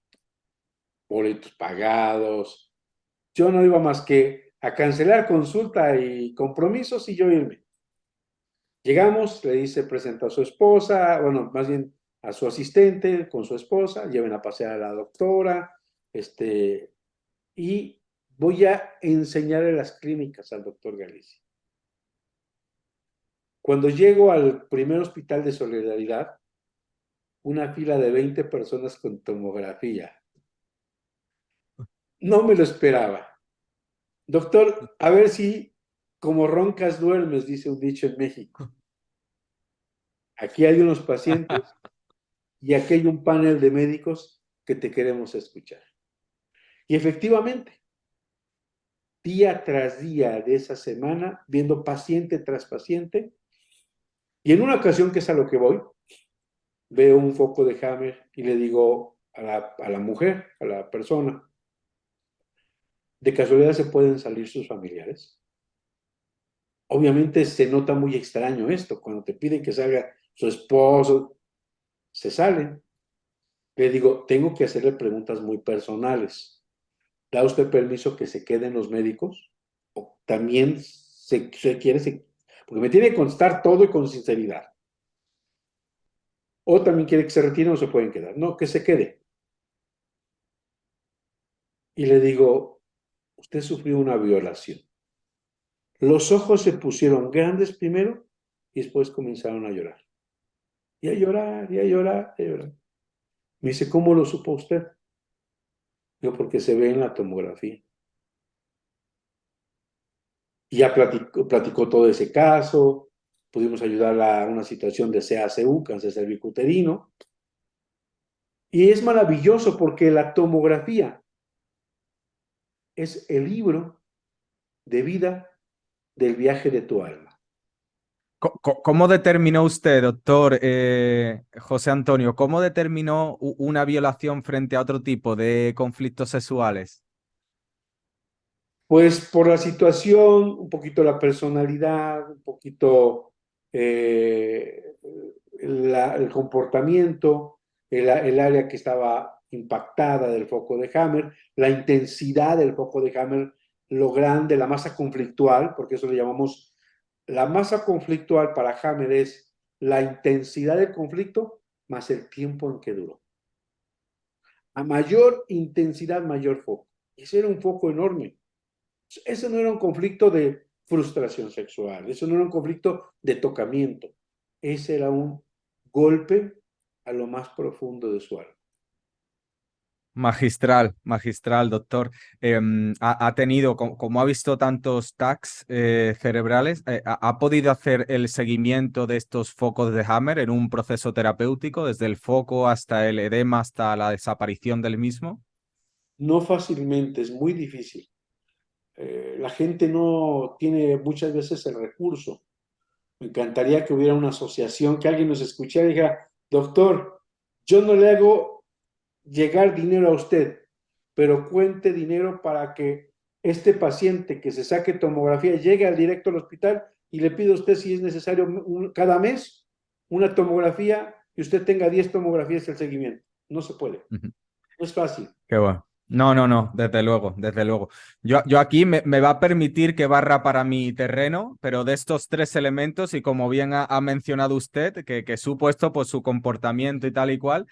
boletos pagados. Yo no iba más que a cancelar consulta y compromisos y yo irme. Llegamos, le dice, presenta a su esposa, bueno, más bien a su asistente con su esposa, lleven a pasear a la doctora, y voy a enseñarle las clínicas al doctor Galicia. Cuando llego al primer hospital de Solidaridad, una fila de 20 personas con tomografía. No me lo esperaba. Doctor, a ver si como roncas duermes, dice un dicho en México. Aquí hay unos pacientes y aquí hay un panel de médicos que te queremos escuchar. Y efectivamente, día tras día de esa semana, viendo paciente tras paciente, y en una ocasión, que es a lo que voy, veo un foco de Hammer y le digo a la mujer, a la persona, ¿de casualidad se pueden salir sus familiares? Obviamente se nota muy extraño esto, cuando te piden que salga su esposo, se salen. Le digo, tengo que hacerle preguntas muy personales. ¿Da usted permiso que se queden los médicos? ¿O también se quiere, porque me tiene que constar todo y con sinceridad? ¿O también quiere que se retiren o se pueden quedar? No, que se quede. Y le digo, usted sufrió una violación. Los ojos se pusieron grandes primero y después comenzaron a llorar. Y a llorar, y a llorar, y a llorar. Me dice, ¿cómo lo supo usted? Digo, porque se ve en la tomografía. Y ya platicó todo ese caso, pudimos ayudarla a una situación de CACU, cáncer cervicuterino. Y es maravilloso porque la tomografía es el libro de vida del viaje de tu alma. ¿Cómo determinó usted, doctor José Antonio, cómo determinó una violación frente a otro tipo de conflictos sexuales? Pues por la situación, un poquito la personalidad, un poquito el comportamiento, el área que estaba impactada del foco de Hammer, la intensidad del foco de Hammer, lo grande, la masa conflictual, porque eso le llamamos, la masa conflictual para Hammer es la intensidad del conflicto más el tiempo en que duró. A mayor intensidad, mayor foco. Ese era un foco enorme. Ese no era un conflicto de frustración sexual, eso no era un conflicto de tocamiento, ese era un golpe a lo más profundo de su alma. Magistral, magistral, doctor. Ha tenido, como ha visto tantos tags cerebrales, ha podido hacer el seguimiento de estos focos de Hammer en un proceso terapéutico, desde el foco hasta el edema, hasta la desaparición del mismo. No fácilmente, es muy difícil. La gente no tiene muchas veces el recurso. Me encantaría que hubiera una asociación, que alguien nos escuchara y dijera, doctor, yo no le hago llegar dinero a usted, pero cuente dinero para que este paciente que se saque tomografía llegue al directo al hospital y le pida a usted si es necesario cada mes una tomografía y usted tenga 10 tomografías el seguimiento. No se puede, Ujú. no es fácil. Qué bueno. No, no, no, desde luego, desde luego. Yo aquí me va a permitir que barra para mi terreno, pero de estos tres elementos, y como bien ha mencionado usted, que supuesto por su comportamiento y tal y cual,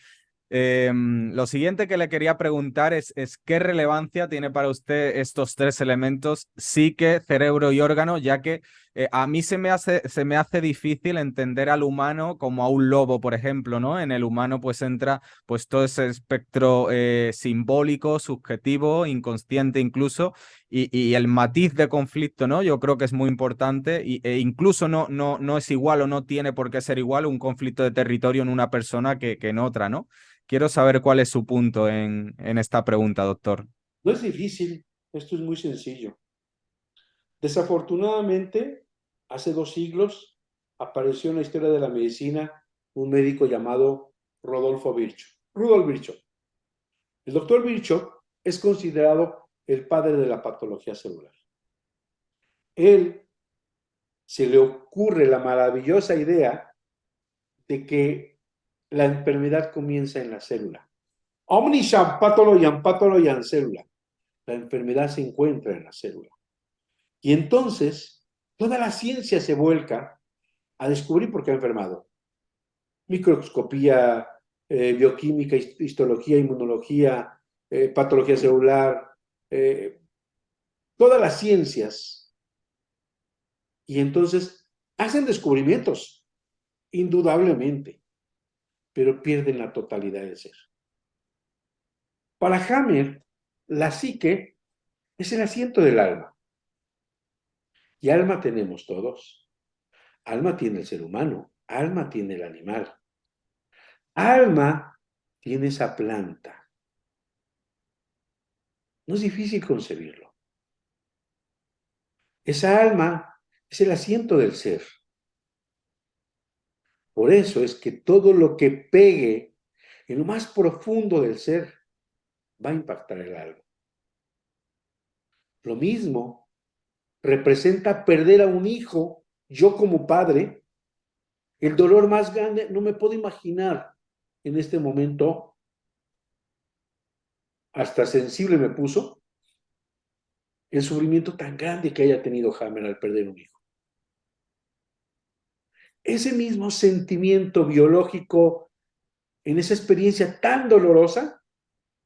lo siguiente que le quería preguntar es qué relevancia tiene para usted estos tres elementos, psique, cerebro y órgano, ya que a mí se me hace difícil entender al humano como a un lobo, por ejemplo, ¿no? En el humano pues entra pues todo ese espectro simbólico, subjetivo, inconsciente incluso, y el matiz de conflicto, ¿no? Yo creo que es muy importante e incluso no es igual o no tiene por qué ser igual un conflicto de territorio en una persona que en otra, ¿no? Quiero saber cuál es su punto en esta pregunta, doctor. No es difícil, esto es muy sencillo. Desafortunadamente, hace 2 siglos apareció en la historia de la medicina un médico llamado Rodolfo Virchow. Rudolf Virchow. El doctor Virchow es considerado el padre de la patología celular. Él se le ocurre la maravillosa idea de que la enfermedad comienza en la célula. Omnisciam patologiam célula. La enfermedad se encuentra en la célula. Y entonces, toda la ciencia se vuelca a descubrir por qué ha enfermado. Microscopía, bioquímica, histología, inmunología, patología celular, todas las ciencias. Y entonces hacen descubrimientos, indudablemente, pero pierden la totalidad del ser. Para Hammer, la psique es el asiento del alma. Y alma tenemos todos. Alma tiene el ser humano, alma tiene el animal. Alma tiene esa planta. No es difícil concebirlo. Esa alma es el asiento del ser. Por eso es que todo lo que pegue en lo más profundo del ser va a impactar el alma. Lo mismo representa perder a un hijo. Yo como padre, el dolor más grande, no me puedo imaginar en este momento, hasta sensible me puso, el sufrimiento tan grande que haya tenido Hammer al perder un hijo. Ese mismo sentimiento biológico en esa experiencia tan dolorosa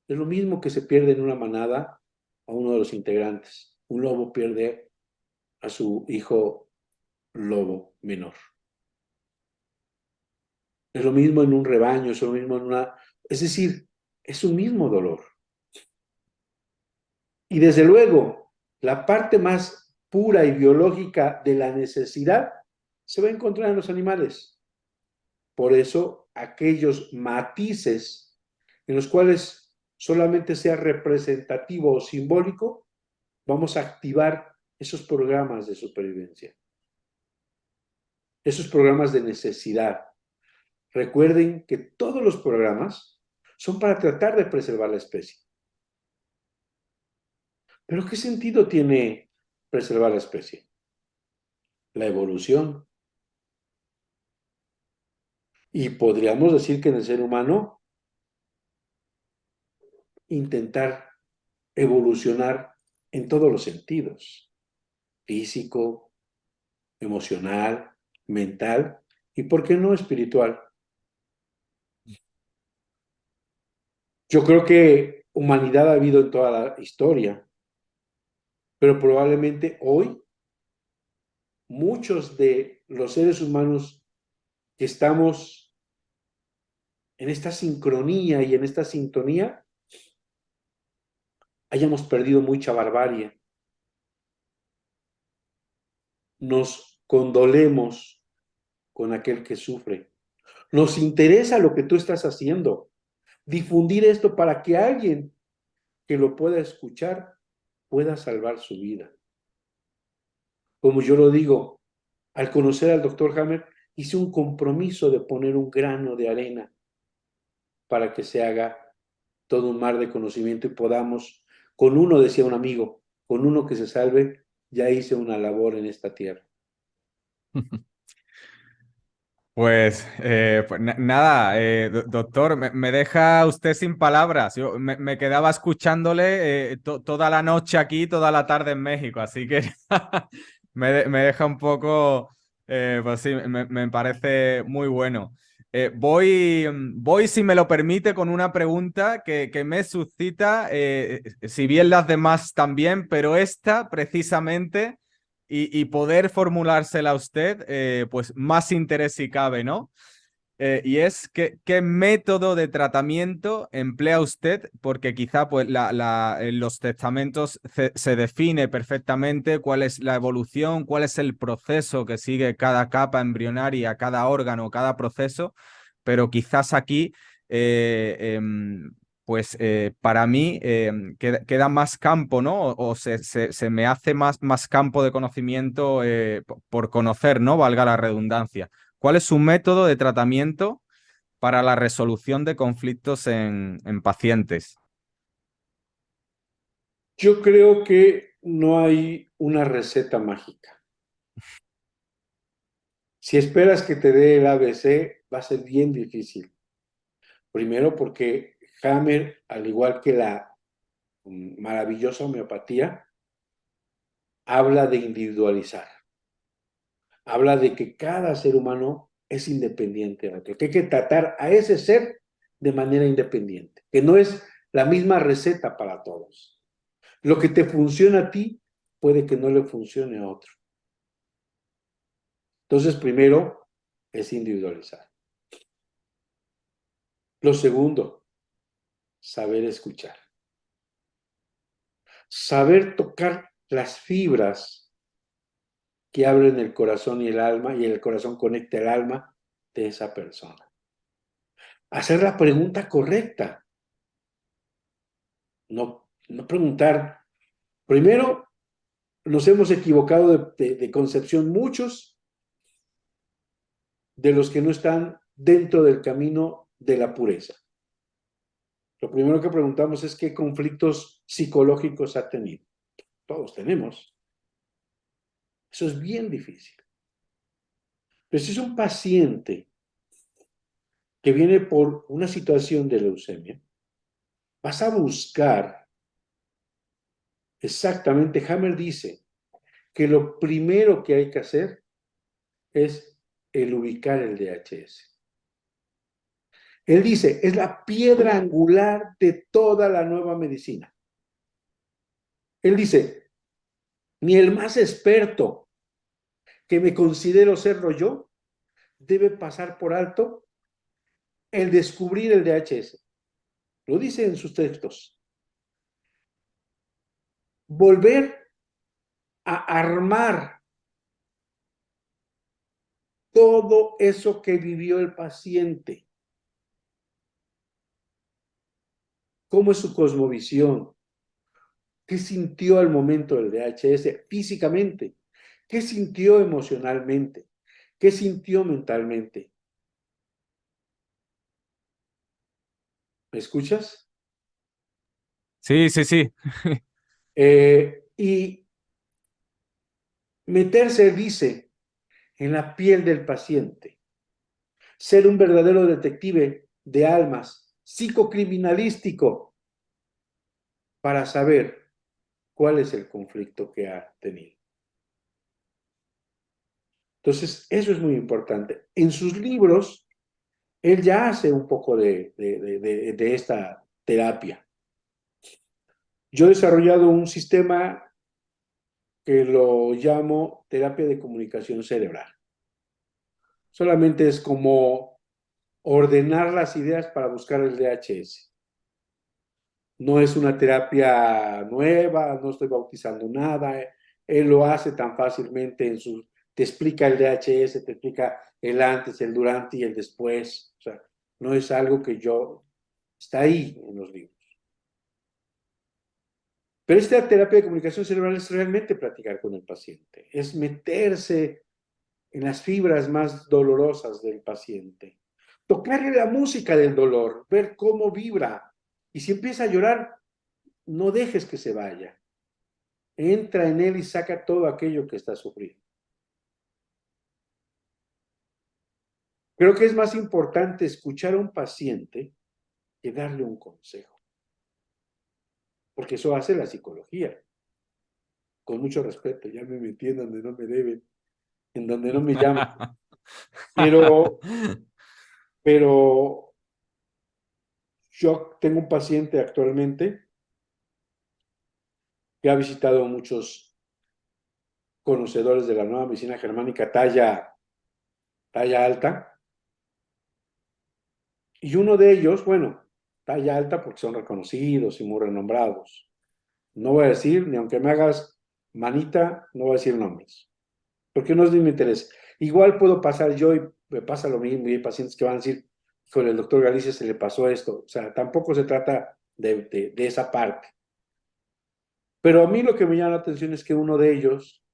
es lo mismo que se pierde en una manada a uno de los integrantes. Un lobo pierde a su hijo lobo menor. Es lo mismo en un rebaño, es lo mismo en una... Es decir, es un mismo dolor. Y desde luego, la parte más pura y biológica de la necesidad se va a encontrar en los animales. Por eso, aquellos matices en los cuales solamente sea representativo o simbólico, vamos a activar esos programas de supervivencia, esos programas de necesidad. Recuerden que todos los programas son para tratar de preservar la especie. ¿Pero qué sentido tiene preservar la especie? La evolución. Y podríamos decir que en el ser humano intentar evolucionar en todos los sentidos, físico, emocional, mental y, ¿por qué no, espiritual? Yo creo que humanidad ha habido en toda la historia, pero probablemente hoy muchos de los seres humanos que estamos en esta sincronía y en esta sintonía hayamos perdido mucha barbarie. Nos condolemos con aquel que sufre. Nos interesa lo que tú estás haciendo. Difundir esto para que alguien que lo pueda escuchar pueda salvar su vida. Como yo lo digo, al conocer al doctor Hammer, hice un compromiso de poner un grano de arena para que se haga todo un mar de conocimiento y podamos, con uno, decía un amigo, con uno que se salve, ya hice una labor en esta tierra. Nada, doctor, me deja usted sin palabras. Yo me quedaba escuchándole toda la noche aquí, toda la tarde en México, así que me deja un poco, pues sí, me parece muy bueno. Voy, si me lo permite, con una pregunta que me suscita, si bien las demás también, pero esta precisamente y poder formulársela a usted, pues más interés si cabe, ¿no? Y es qué método de tratamiento emplea usted, porque quizá pues, en los testamentos se define perfectamente cuál es la evolución, cuál es el proceso que sigue cada capa embrionaria, cada órgano, cada proceso, pero quizás aquí pues para mí queda más campo, ¿no? O se me hace más campo de conocimiento por conocer, ¿no? Valga la redundancia. ¿Cuál es su método de tratamiento para la resolución de conflictos en pacientes? Yo creo que no hay una receta mágica. Si esperas que te dé el ABC, va a ser bien difícil. Primero porque Hammer, al igual que la maravillosa homeopatía, habla de individualizar. Habla de que cada ser humano es independiente de otro, que hay que tratar a ese ser de manera independiente, que no es la misma receta para todos. Lo que te funciona a ti puede que no le funcione a otro. Entonces, primero es individualizar. Lo segundo, saber escuchar. Saber tocar las fibras que abren el corazón y el alma, y el corazón conecta el alma de esa persona. Hacer la pregunta correcta. No preguntar. Primero, nos hemos equivocado de concepción muchos de los que no están dentro del camino de la pureza. Lo primero que preguntamos es qué conflictos psicológicos ha tenido. Todos tenemos. Eso es bien difícil. Pero si es un paciente que viene por una situación de leucemia, vas a buscar exactamente, Hammer dice que lo primero que hay que hacer es el ubicar el DHS. Él dice, es la piedra angular de toda la nueva medicina. Él dice, ni el más experto que me considero serlo yo debe pasar por alto el descubrir el DHS. Lo dice en sus textos. Volver a armar todo eso que vivió el paciente. ¿Cómo es su cosmovisión? ¿Qué sintió al momento del DHS físicamente? ¿Qué sintió emocionalmente? ¿Qué sintió mentalmente? ¿Me escuchas? Sí, sí, sí. Y meterse, dice, en la piel del paciente. ser un verdadero detective de almas, psicocriminalístico, para saber cuál es el conflicto que ha tenido. Entonces, eso es muy importante. En sus libros, él ya hace un poco de esta terapia. Yo he desarrollado un sistema que lo llamo terapia de comunicación cerebral. Solamente es como ordenar las ideas para buscar el DHS. No es una terapia nueva, no estoy bautizando nada. Él lo hace tan fácilmente te explica el DHS, te explica el antes, el durante y el después. O sea, no es algo que está ahí en los libros. Pero esta terapia de comunicación cerebral es realmente platicar con el paciente, es meterse en las fibras más dolorosas del paciente, tocarle la música del dolor, ver cómo vibra. Y si empieza a llorar, no dejes que se vaya. Entra en él y saca todo aquello que está sufriendo. Creo que es más importante escuchar a un paciente que darle un consejo, porque eso hace la psicología. Con mucho respeto, ya me metí en donde no me deben, en donde no me llaman. Pero yo tengo un paciente actualmente que ha visitado muchos conocedores de la nueva medicina germánica talla alta, y uno de ellos, bueno, talla alta porque son reconocidos y muy renombrados. No voy a decir, ni aunque me hagas manita, no voy a decir nombres, porque no es de mi interés. Igual puedo pasar yo y me pasa lo mismo, y hay pacientes que van a decir, con el doctor Galicia se le pasó esto. O sea, tampoco se trata de esa parte. Pero a mí lo que me llama la atención es que uno de ellos,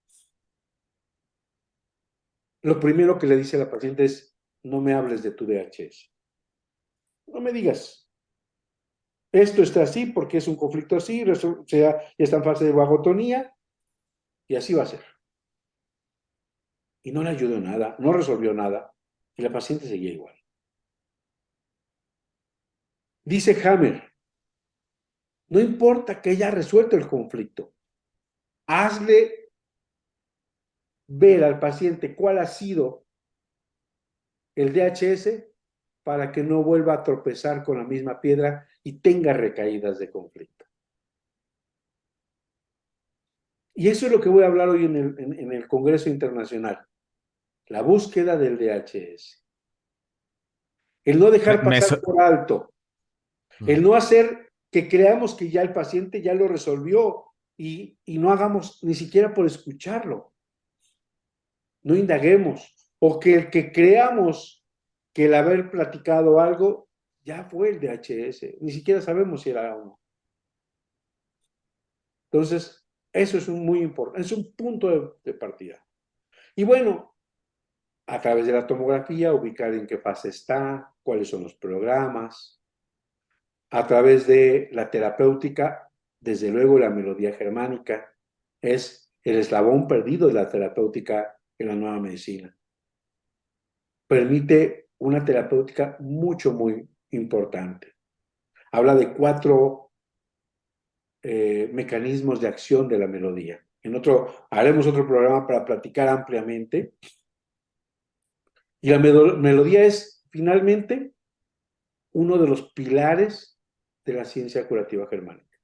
lo primero que le dice a la paciente es, no me hables de tu DHS. No me digas, esto está así porque es un conflicto así, ya está en fase de vagotonía y así va a ser. Y no le ayudó nada, no resolvió nada y la paciente seguía igual. Dice Hammer, no importa que haya resuelto el conflicto, hazle ver al paciente cuál ha sido el DHS para que no vuelva a tropezar con la misma piedra y tenga recaídas de conflicto. Y eso es lo que voy a hablar hoy en el Congreso Internacional. La búsqueda del DHS. El no dejar pasar por alto. El no hacer que creamos que ya el paciente ya lo resolvió y no hagamos ni siquiera por escucharlo. No indaguemos. O que el que creamos que el haber platicado algo ya fue el DHS. Ni siquiera sabemos si era uno. Entonces, eso es muy importante. Es un punto de partida. Y bueno, a través de la tomografía, ubicar en qué fase está, cuáles son los programas. A través de la terapéutica, desde luego la melodía germánica es el eslabón perdido de la terapéutica en la nueva medicina. Permite una terapéutica muy importante. Habla de 4 mecanismos de acción de la melodía. Haremos otro programa para platicar ampliamente. Y la melodía es finalmente uno de los pilares de la ciencia curativa germánica.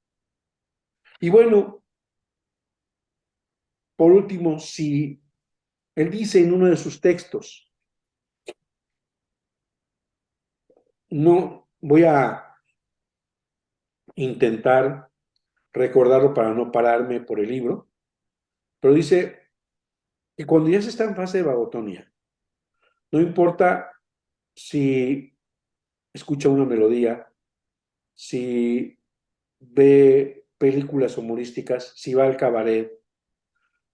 Y bueno, por último, si él dice en uno de sus textos, no voy a intentar recordarlo para no pararme por el libro, pero dice que cuando ya se está en fase de vagotonía, no importa si escucha una melodía, si ve películas humorísticas, si va al cabaret,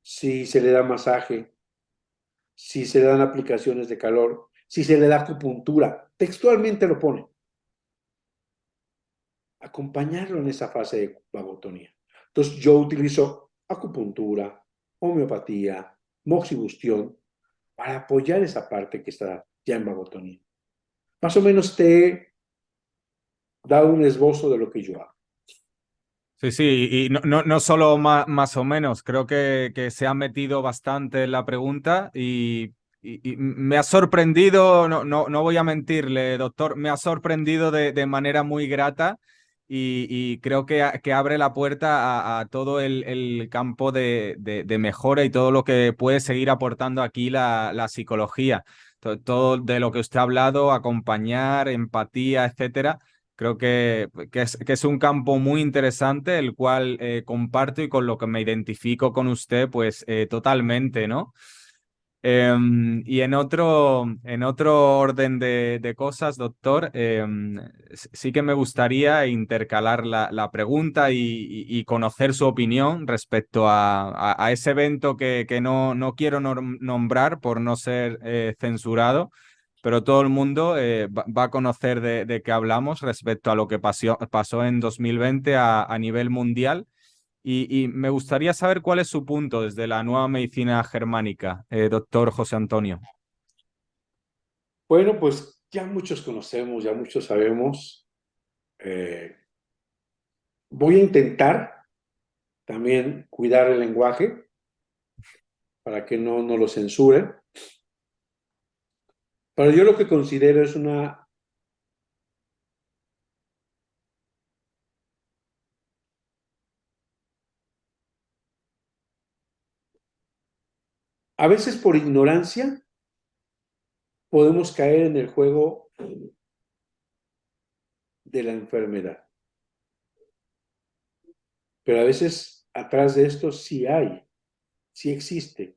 si se le da masaje, si se le dan aplicaciones de calor, si se le da acupuntura, textualmente lo pone. Acompañarlo en esa fase de vagotonía. Entonces yo utilizo acupuntura, homeopatía, moxibustión, para apoyar esa parte que está ya en vagotonía. Más o menos te he dado un esbozo de lo que yo hago. Sí, sí, y no solo más o menos, creo que se ha metido bastante en la pregunta y me ha sorprendido, no voy a mentirle, doctor, me ha sorprendido de manera muy grata y creo que abre la puerta a todo el campo de mejora y todo lo que puede seguir aportando aquí la psicología. Todo de lo que usted ha hablado, acompañar, empatía, etcétera. Creo que es un campo muy interesante, el cual comparto y con lo que me identifico con usted, pues totalmente, ¿no? Y en otro orden de cosas, doctor, sí que me gustaría intercalar la pregunta y conocer su opinión respecto a ese evento que no quiero nombrar por no ser censurado, pero todo el mundo va a conocer de qué hablamos respecto a lo que pasó en 2020 a nivel mundial. Y me gustaría saber cuál es su punto desde la nueva medicina germánica, doctor José Antonio. Bueno, pues ya muchos conocemos, ya muchos sabemos. Eh, Voy a intentar también cuidar el lenguaje para que no lo censuren. Pero yo lo que considero es una... A veces por ignorancia podemos caer en el juego de la enfermedad. Pero a veces atrás de esto sí existe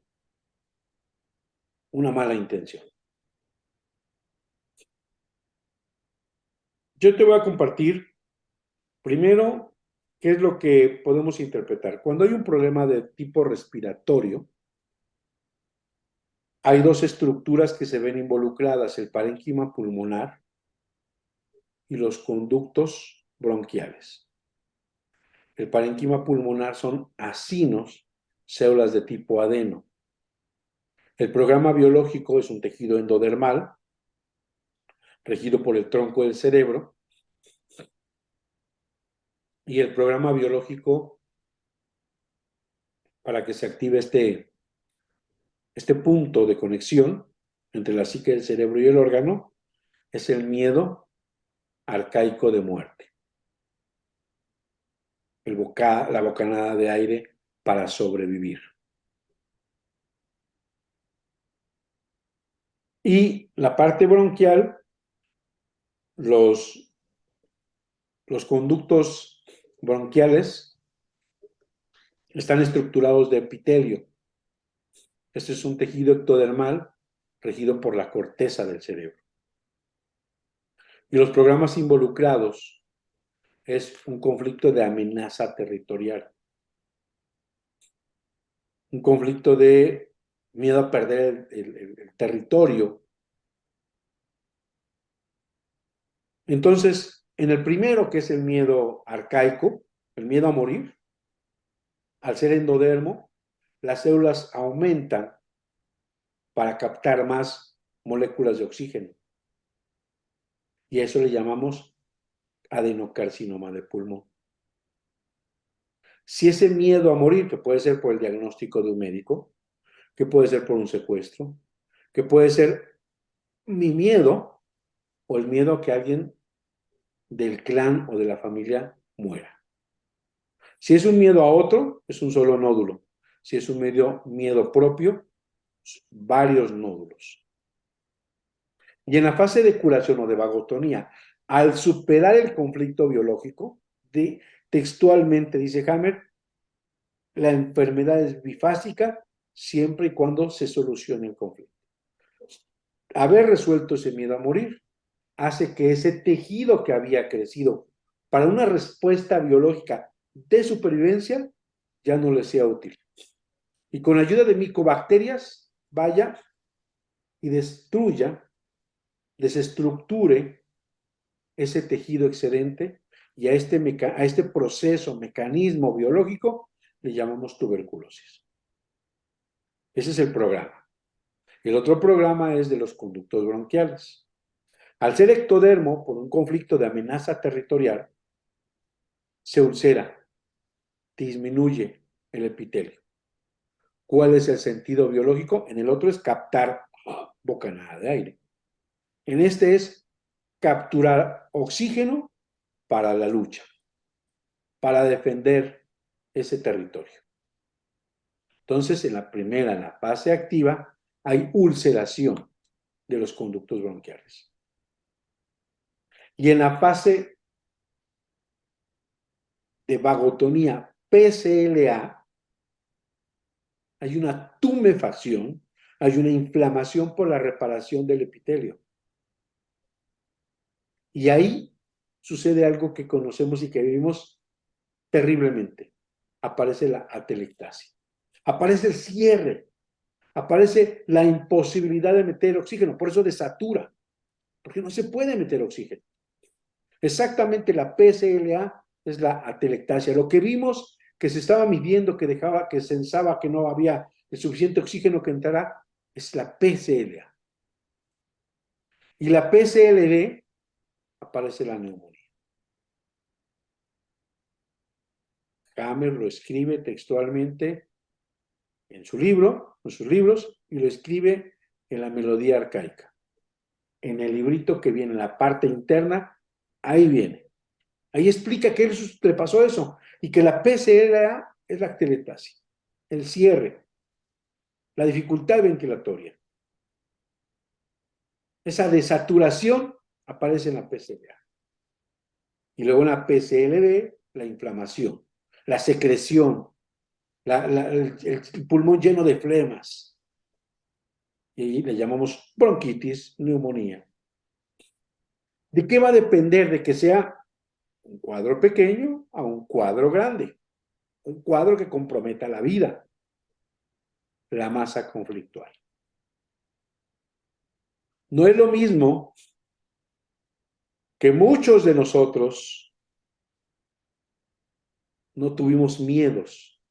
una mala intención. Yo te voy a compartir primero qué es lo que podemos interpretar. Cuando hay un problema de tipo respiratorio, hay dos estructuras que se ven involucradas, el parénquima pulmonar y los conductos bronquiales. El parénquima pulmonar son acinos, células de tipo adeno. El programa biológico es un tejido endodermal, regido por el tronco del cerebro, y el programa biológico, para que se active este punto de conexión entre la psique del cerebro y el órgano, es el miedo arcaico de muerte. La bocanada de aire para sobrevivir. Y la parte bronquial, los conductos bronquiales están estructurados de epitelio. Este es un tejido ectodermal regido por la corteza del cerebro. Y los programas involucrados es un conflicto de amenaza territorial. Un conflicto de miedo a perder el territorio. Entonces, en el primero, que es el miedo arcaico, el miedo a morir, al ser endodermo, las células aumentan para captar más moléculas de oxígeno. Y a eso le llamamos adenocarcinoma de pulmón. Si ese miedo a morir, que puede ser por el diagnóstico de un médico, que puede ser por un secuestro, que puede ser mi miedo o el miedo a que alguien del clan o de la familia muera. Si es un miedo a otro, es un solo nódulo. Si es un miedo propio, varios nódulos. Y en la fase de curación o de vagotonía, al superar el conflicto biológico, textualmente dice Hammer, la enfermedad es bifásica siempre y cuando se solucione el conflicto. Haber resuelto ese miedo a morir hace que ese tejido que había crecido para una respuesta biológica de supervivencia ya no le sea útil. Y con ayuda de micobacterias vaya y destruya, desestructure ese tejido excedente y a este proceso, mecanismo biológico, le llamamos tuberculosis. Ese es el programa. El otro programa es de los conductos bronquiales. Al ser ectodermo, por un conflicto de amenaza territorial, se ulcera, disminuye el epitelio. ¿Cuál es el sentido biológico? En el otro es captar bocanada de aire. En este es capturar oxígeno para la lucha, para defender ese territorio. Entonces, en la fase activa, hay ulceración de los conductos bronquiales. Y en la fase de vagotonía PCLA, hay una tumefacción, hay una inflamación por la reparación del epitelio. Y ahí sucede algo que conocemos y que vivimos terriblemente. Aparece la atelectasia. Aparece el cierre. Aparece la imposibilidad de meter oxígeno. Por eso desatura. Porque no se puede meter oxígeno. Exactamente la PCLA es la atelectasia. Lo que vimos que se estaba midiendo, que se pensaba que no había el suficiente oxígeno que entrara, es la PCLA. Y la PCLD aparece la neumonía. Hammer lo escribe textualmente en su libro, en sus libros, y lo escribe en la melodía arcaica. En el librito que viene en la parte interna, ahí viene. Ahí explica que le pasó eso, y que la PCLA es la atelectasia, el cierre, la dificultad ventilatoria. Esa desaturación aparece en la PCLA. Y luego en la PCLD, la inflamación, la secreción, el pulmón lleno de flemas. Y ahí le llamamos bronquitis, neumonía. ¿De qué va a depender de que sea un cuadro pequeño a un cuadro grande? Un cuadro que comprometa la vida, la masa conflictual. No es lo mismo que muchos de nosotros no tuvimos miedos,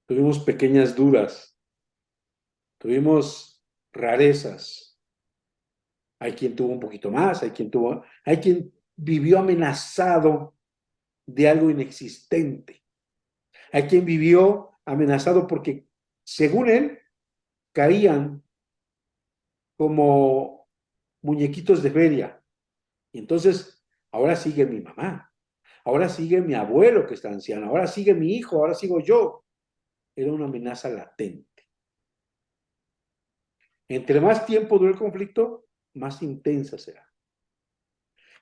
tuvimos pequeñas dudas, tuvimos rarezas. Hay quien tuvo un poquito más, hay quien vivió amenazado de algo inexistente. Hay quien vivió amenazado porque, según él, caían como muñequitos de feria. Y entonces, ahora sigue mi mamá, ahora sigue mi abuelo que está anciano, ahora sigue mi hijo, ahora sigo yo. Era una amenaza latente. Entre más tiempo dure el conflicto, más intensa será.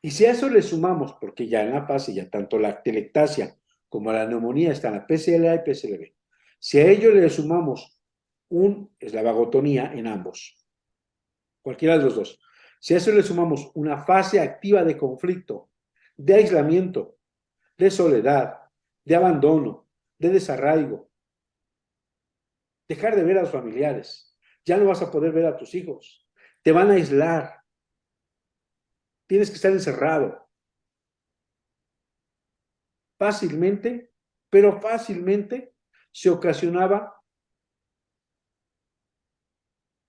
Y si a eso le sumamos, porque ya en la fase, ya tanto la atelectasia como la neumonía están en la PCLA y PCLB, si a ello le sumamos es la vagotonía en ambos, cualquiera de los dos, si a eso le sumamos una fase activa de conflicto, de aislamiento, de soledad, de abandono, de desarraigo, dejar de ver a los familiares, ya no vas a poder ver a tus hijos, te van a aislar, tienes que estar encerrado. Fácilmente, pero fácilmente se ocasionaba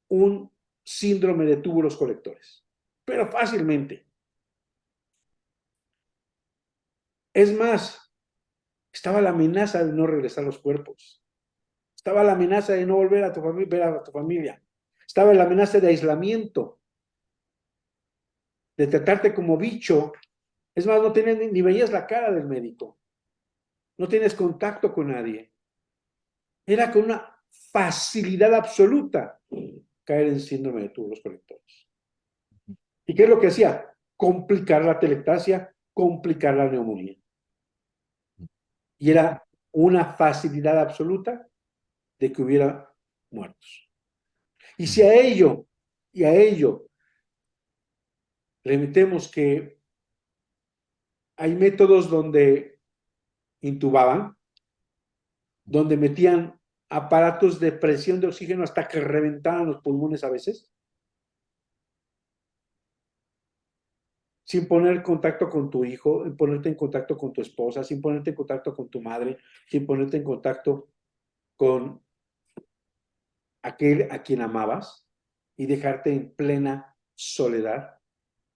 un síndrome de túbulos colectores, pero fácilmente. Es más, estaba la amenaza de no regresar los cuerpos, estaba la amenaza de no volver a ver a tu familia, estaba la amenaza de aislamiento, de tratarte como bicho. Es más, no tenías ni veías la cara del médico, no tienes contacto con nadie. Era con una facilidad absoluta caer en síndrome de túbulos colectores. ¿Y qué es lo que hacía? Complicar la atelectasia, complicar la neumonía. Y era una facilidad absoluta de que hubiera muertos. Y si a ello le metemos que hay métodos donde intubaban, donde metían aparatos de presión de oxígeno hasta que reventaban los pulmones a veces, sin poner contacto con tu hijo, sin ponerte en contacto con tu esposa, sin ponerte en contacto con tu madre, sin ponerte en contacto con aquel a quien amabas, y dejarte en plena soledad,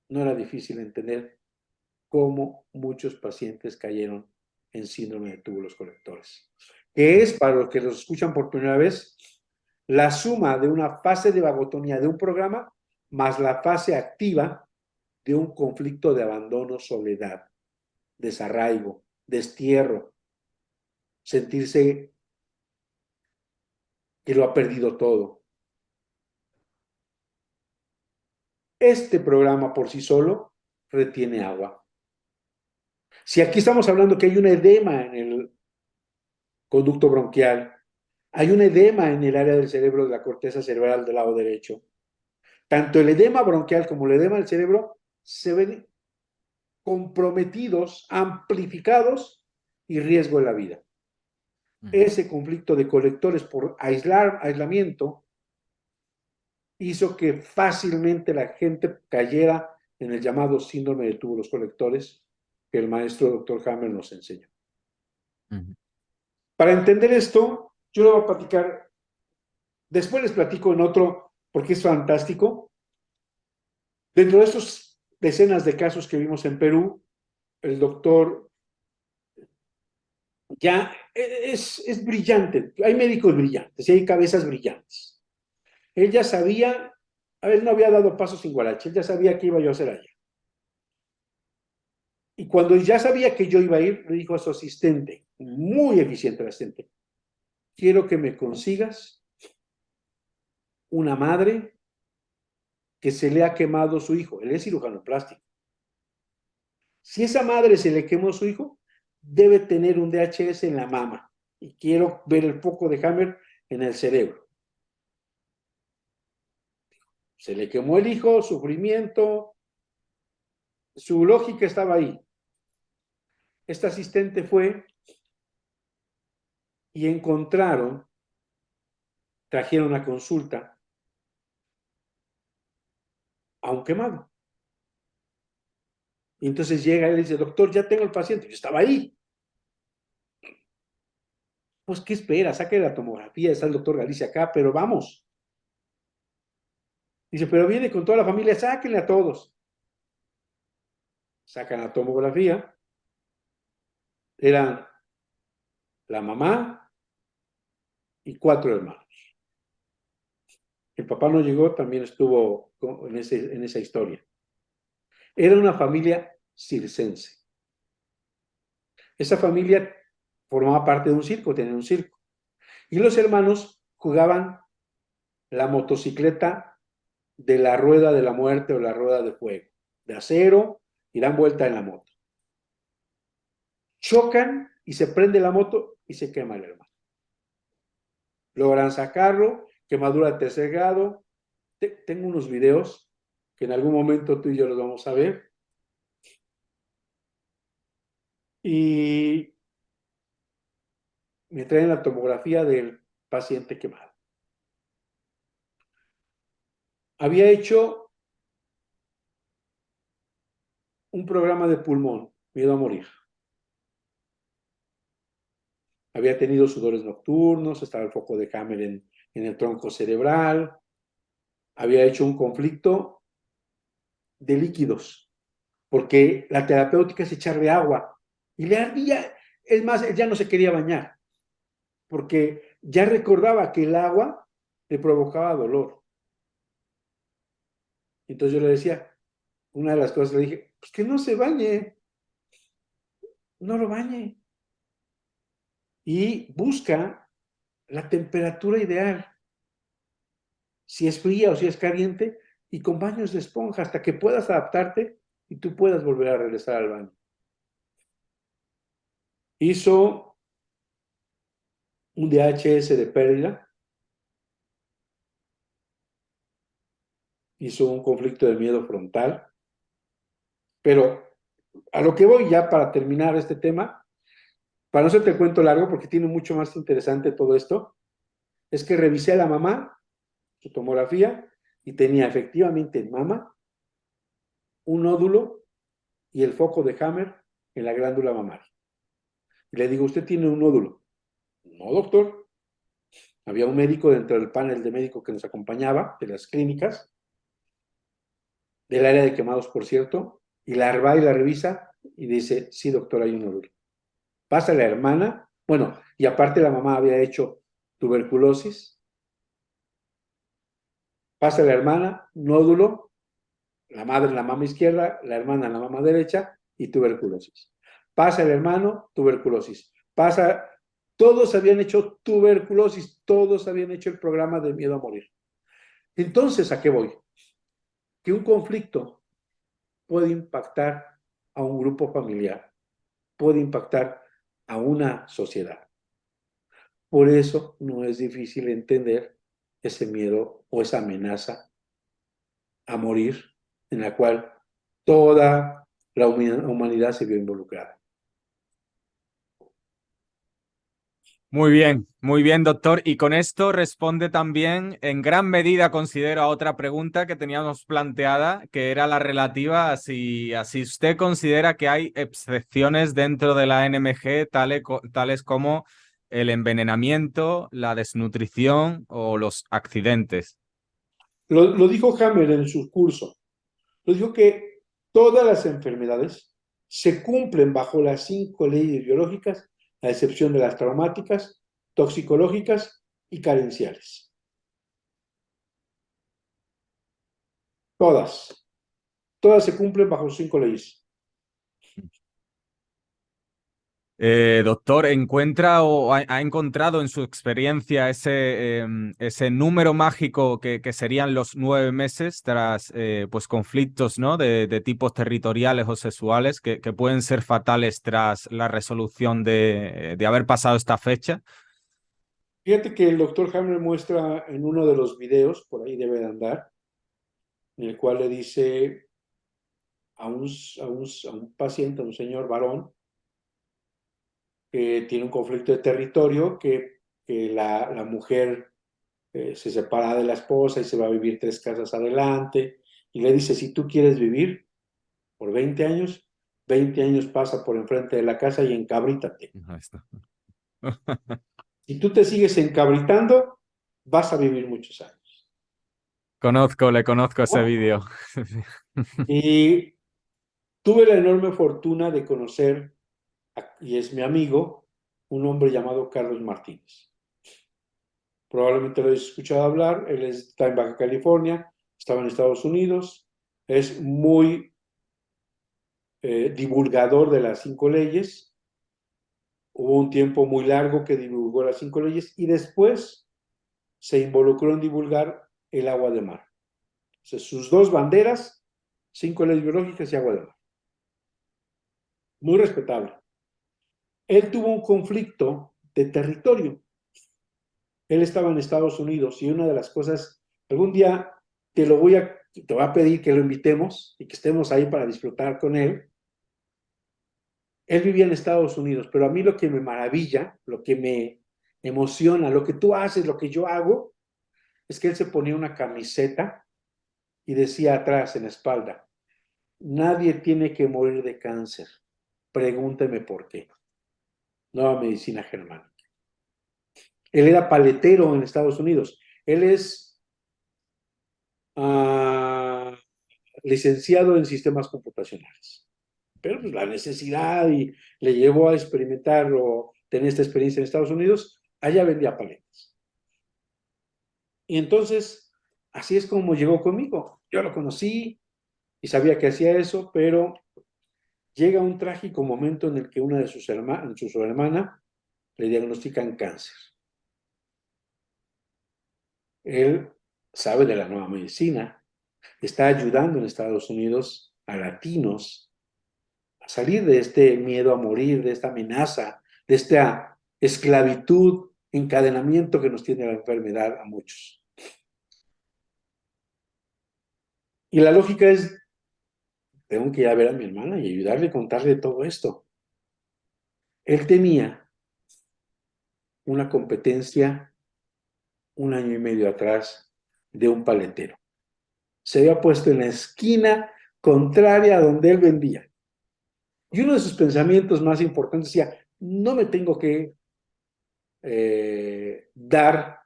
no era difícil entender cómo muchos pacientes cayeron en síndrome de túbulos colectores, que es, para los que los escuchan por primera vez, la suma de una fase de vagotonía de un programa más la fase activa de un conflicto de abandono, soledad, desarraigo, destierro, sentirse que lo ha perdido todo. Este programa por sí solo retiene agua. Si aquí estamos hablando que hay un edema en el conducto bronquial, hay un edema en el área del cerebro de la corteza cerebral del lado derecho. Tanto el edema bronquial como el edema del cerebro se ven comprometidos, amplificados y riesgo en la vida. Ese conflicto de colectores por aislamiento hizo que fácilmente la gente cayera en el llamado síndrome de túbulos colectores que el maestro doctor Hammer nos enseñó. Para entender esto, yo lo voy a platicar, después les platico en otro, porque es fantástico. Dentro de estos decenas de casos que vimos en Perú, el doctor ya es brillante. Hay médicos brillantes y hay cabezas brillantes. Él ya sabía, él no había dado paso sin guarache, él ya sabía qué iba yo a hacer allá. Y cuando ya sabía que yo iba a ir, le dijo a su asistente, muy eficiente el asistente, quiero que me consigas una madre que se le ha quemado su hijo. Él es cirujano plástico. Si esa madre se le quemó su hijo, debe tener un DHS en la mama. Y quiero ver el foco de Hammer en el cerebro. Se le quemó el hijo, sufrimiento. Su lógica estaba ahí. Este asistente fue y trajeron a consulta a un quemado. Y entonces llega él y dice, doctor, ya tengo el paciente. Yo estaba ahí. Pues, ¿qué espera? Saque la tomografía, está el doctor Galicia acá, pero vamos. Dice, pero viene con toda la familia, sáquenle a todos. Sacan la tomografía. Eran la mamá y 4 hermanos. El papá no llegó, también estuvo en esa historia. Era una familia circense. Esa familia formaba parte de un circo, tenía un circo. Y los hermanos jugaban la motocicleta de la rueda de la muerte o la rueda de fuego, de acero, y dan vuelta en la moto. Chocan y se prende la moto y se quema el hermano. Logran sacarlo, quemadura de tercer grado. Tengo unos videos que en algún momento tú y yo los vamos a ver. Y me traen la tomografía del paciente quemado. Había hecho un programa de pulmón, miedo a morir. Había tenido sudores nocturnos, estaba el foco de Hammer en el tronco cerebral. Había hecho un conflicto de líquidos, porque la terapéutica es echarle agua. Y le ardía, es más, él ya no se quería bañar, porque ya recordaba que el agua le provocaba dolor. Entonces yo le decía, una de las cosas le dije, pues que no se bañe, no lo bañe. Y busca la temperatura ideal, si es fría o si es caliente, y con baños de esponja hasta que puedas adaptarte y tú puedas volver a regresar al baño. Hizo un DHS de pérdida, hizo un conflicto de miedo frontal, pero a lo que voy ya para terminar este tema, para no hacerte el cuento largo porque tiene mucho más interesante todo esto, es que revisé a la mamá, su tomografía, y tenía efectivamente en mama un nódulo y el foco de Hammer en la glándula mamaria. Y le digo, ¿usted tiene un nódulo? No, doctor. Había un médico dentro del panel de médico que nos acompañaba, de las clínicas, del área de quemados, por cierto, y la va y la revisa y dice, sí, doctor, hay un nódulo. Pasa la hermana, bueno, y aparte la mamá había hecho tuberculosis, pasa la hermana, nódulo, la madre en la mama izquierda, la hermana en la mama derecha y tuberculosis. Pasa el hermano, tuberculosis. Pasa, todos habían hecho tuberculosis, todos habían hecho el programa de miedo a morir. Entonces, ¿a qué voy? Que un conflicto puede impactar a un grupo familiar, puede impactar a una sociedad. Por eso no es difícil entender ese miedo o esa amenaza a morir en la cual toda la humanidad se vio involucrada. Muy bien, doctor. Y con esto responde también, en gran medida, considero, a otra pregunta que teníamos planteada, que era la relativa a si usted considera que hay excepciones dentro de la NMG, tales como el envenenamiento, la desnutrición o los accidentes. Lo dijo Hammer en su curso. Lo dijo que todas las enfermedades se cumplen bajo las 5 leyes biológicas, a excepción de las traumáticas, toxicológicas y carenciales. Todas. Todas se cumplen bajo 5 leyes. Doctor, ¿encuentra o ha encontrado en su experiencia ese número mágico que serían los 9 meses tras pues conflictos, ¿no? de tipos territoriales o sexuales que pueden ser fatales tras la resolución de haber pasado esta fecha? Fíjate que el doctor Hammer muestra en uno de los videos, por ahí debe de andar, en el cual le dice a un paciente, a un señor varón, que tiene un conflicto de territorio, que la mujer se separa de la esposa y se va a vivir 3 casas adelante, y le dice, si tú quieres vivir por 20 años pasa por enfrente de la casa y encabrítate. Ahí está. Si tú te sigues encabritando, vas a vivir muchos años. Le conozco ese ¿No? vídeo. Y tuve la enorme fortuna de conocer, y es mi amigo, un hombre llamado Carlos Martínez. Probablemente lo hayas escuchado hablar, él está en Baja California, estaba en Estados Unidos, es muy divulgador de las 5 leyes. Hubo un tiempo muy largo que divulgó las 5 leyes y después se involucró en divulgar el agua de mar. O sea, sus 2 banderas, 5 leyes biológicas y agua de mar. Muy respetable. Él tuvo un conflicto de territorio. Él estaba en Estados Unidos y una de las cosas, algún día te voy a pedir que lo invitemos y que estemos ahí para disfrutar con él. Él vivía en Estados Unidos, pero a mí lo que me maravilla, lo que me emociona, lo que tú haces, lo que yo hago, es que él se ponía una camiseta y decía atrás en la espalda, nadie tiene que morir de cáncer, pregúnteme por qué. Nueva medicina germánica. Él era paletero en Estados Unidos. Él es licenciado en sistemas computacionales. Pero pues la necesidad y le llevó a experimentar o tener esta experiencia en Estados Unidos, allá vendía paletas. Y entonces, así es como llegó conmigo. Yo lo conocí y sabía que hacía eso, pero llega un trágico momento en el que una de sus hermanas le diagnostican cáncer. Él sabe de la nueva medicina, está ayudando en Estados Unidos a latinos a salir de este miedo a morir, de esta amenaza, de esta esclavitud, encadenamiento que nos tiene la enfermedad a muchos. Y la lógica es, tengo que ir a ver a mi hermana y ayudarle a contarle todo esto. Él tenía una competencia 1 año y medio atrás de un paletero. Se había puesto en la esquina contraria a donde él vendía. Y uno de sus pensamientos más importantes decía, no me tengo que dar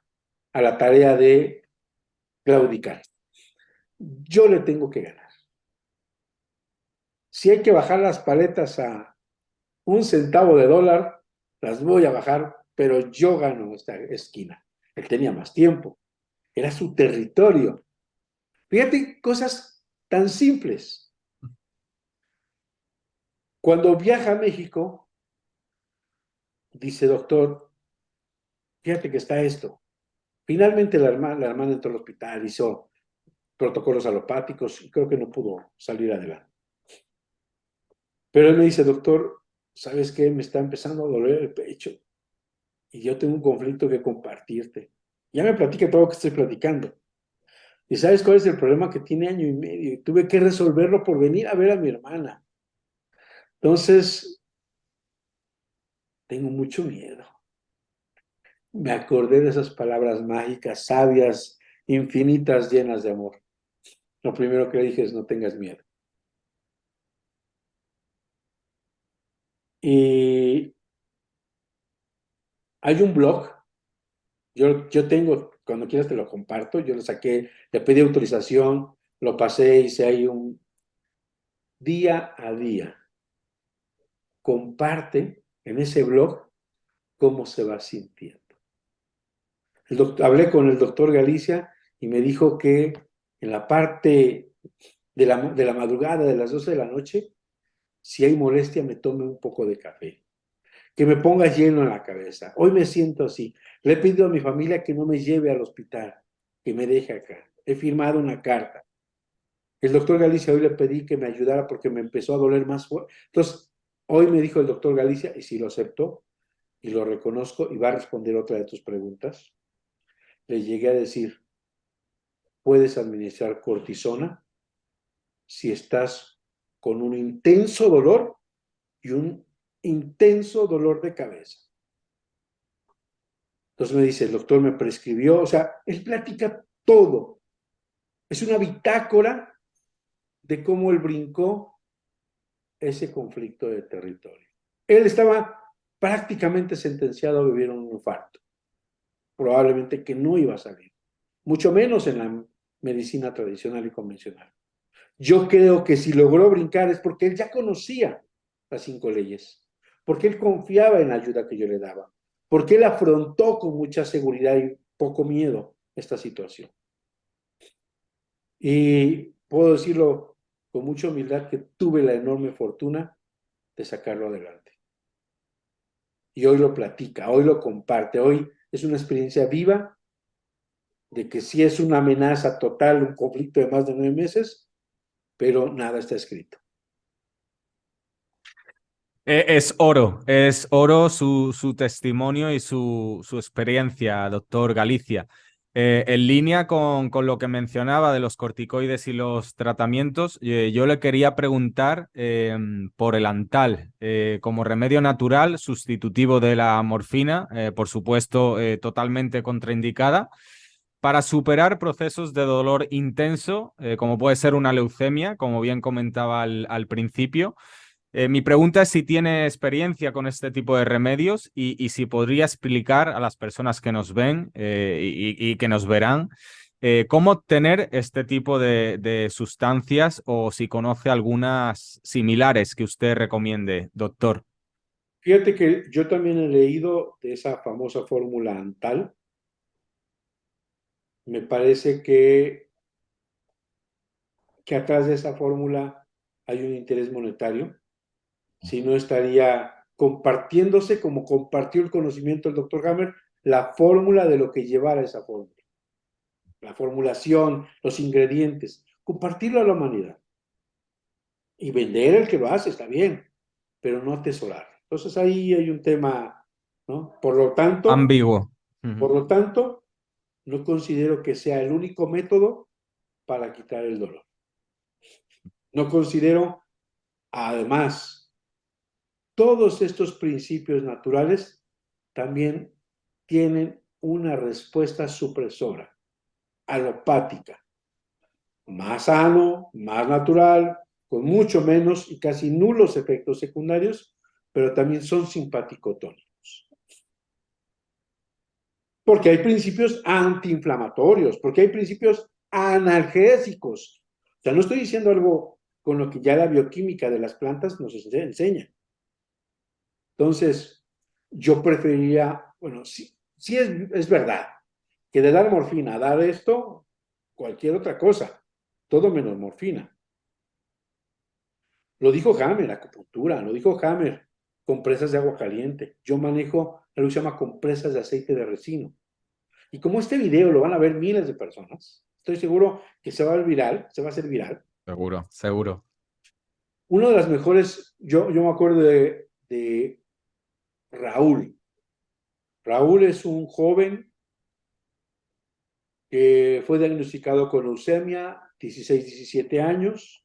a la tarea de claudicar. Yo le tengo que ganar. Si hay que bajar las paletas a 1 centavo de dólar, las voy a bajar, pero yo gano esta esquina. Él tenía más tiempo, era su territorio. Fíjate, cosas tan simples. Cuando viaja a México, dice, doctor, fíjate que está esto. Finalmente la hermana entró al hospital, hizo protocolos alopáticos y creo que no pudo salir adelante. Pero él me dice, doctor, ¿sabes qué? Me está empezando a doler el pecho y yo tengo un conflicto que compartirte. Ya me platica todo lo que estoy platicando. ¿Y sabes cuál es el problema? Que tiene 1 año y medio y tuve que resolverlo por venir a ver a mi hermana. Entonces, tengo mucho miedo. Me acordé de esas palabras mágicas, sabias, infinitas, llenas de amor. Lo primero que le dije es, no tengas miedo. Y hay un blog, yo tengo, cuando quieras te lo comparto, yo lo saqué, le pedí autorización, lo pasé, hice ahí un día a día. Comparte en ese blog cómo se va sintiendo. Hablé con el doctor Galicia y me dijo que en la parte de la madrugada, de las 12 de la noche, si hay molestia, me tome un poco de café. Que me ponga hielo en la cabeza. Hoy me siento así. Le he pedido a mi familia que no me lleve al hospital, que me deje acá. He firmado una carta. El doctor Galicia hoy le pedí que me ayudara porque me empezó a doler más fuerte. Entonces, hoy me dijo el doctor Galicia, y si lo aceptó, y lo reconozco, y va a responder otra de tus preguntas, le llegué a decir, puedes administrar cortisona si estás con un intenso dolor y un intenso dolor de cabeza. Entonces me dice, el doctor me prescribió, o sea, él platica todo. Es una bitácora de cómo él brincó ese conflicto de territorio. Él estaba prácticamente sentenciado a vivir un infarto. Probablemente que no iba a salir. Mucho menos en la medicina tradicional y convencional. Yo creo que si logró brincar es porque él ya conocía las 5 leyes, porque él confiaba en la ayuda que yo le daba, porque él afrontó con mucha seguridad y poco miedo esta situación. Y puedo decirlo con mucha humildad que tuve la enorme fortuna de sacarlo adelante. Y hoy lo platica, hoy lo comparte, hoy es una experiencia viva de que sí es una amenaza total, un conflicto de más de 9 meses, pero nada está escrito. Es oro su testimonio y su experiencia, doctor Galicia. En línea con lo que mencionaba de los corticoides y los tratamientos, yo le quería preguntar por el Antal, como remedio natural sustitutivo de la morfina, por supuesto totalmente contraindicada, para superar procesos de dolor intenso, como puede ser una leucemia, como bien comentaba al principio. Mi pregunta es si tiene experiencia con este tipo de remedios y si podría explicar a las personas que nos ven y que nos verán cómo obtener este tipo de sustancias o si conoce algunas similares que usted recomiende, doctor. Fíjate que yo también he leído de esa famosa fórmula Antal. Me parece que atrás de esa fórmula hay un interés monetario. Si no estaría compartiéndose como compartió el conocimiento del doctor Hammer, la fórmula de lo que llevara esa fórmula. La formulación, los ingredientes, compartirlo a la humanidad. Y vender el que lo hace, está bien, pero no atesorar. Entonces ahí hay un tema, ¿no? Ambiguo. Por lo tanto, no considero que sea el único método para quitar el dolor. No considero, además, todos estos principios naturales también tienen una respuesta supresora, alopática, más sano, más natural, con mucho menos y casi nulos efectos secundarios, pero también son simpaticotónicos. Porque hay principios antiinflamatorios, porque hay principios analgésicos. O sea, no estoy diciendo algo con lo que ya la bioquímica de las plantas nos enseña. Entonces, yo preferiría, bueno, sí es verdad, que de dar morfina a dar esto, cualquier otra cosa, todo menos morfina. Lo dijo Hammer, acupuntura, lo dijo Hammer, compresas de agua caliente. Yo manejo algo que se llama compresas de aceite de resino. Y como este video lo van a ver miles de personas, estoy seguro que se va a ver viral, se va a hacer viral. Seguro, seguro. Una de las mejores, yo me acuerdo de Raúl. Raúl es un joven que fue diagnosticado con leucemia, 16, 17 años.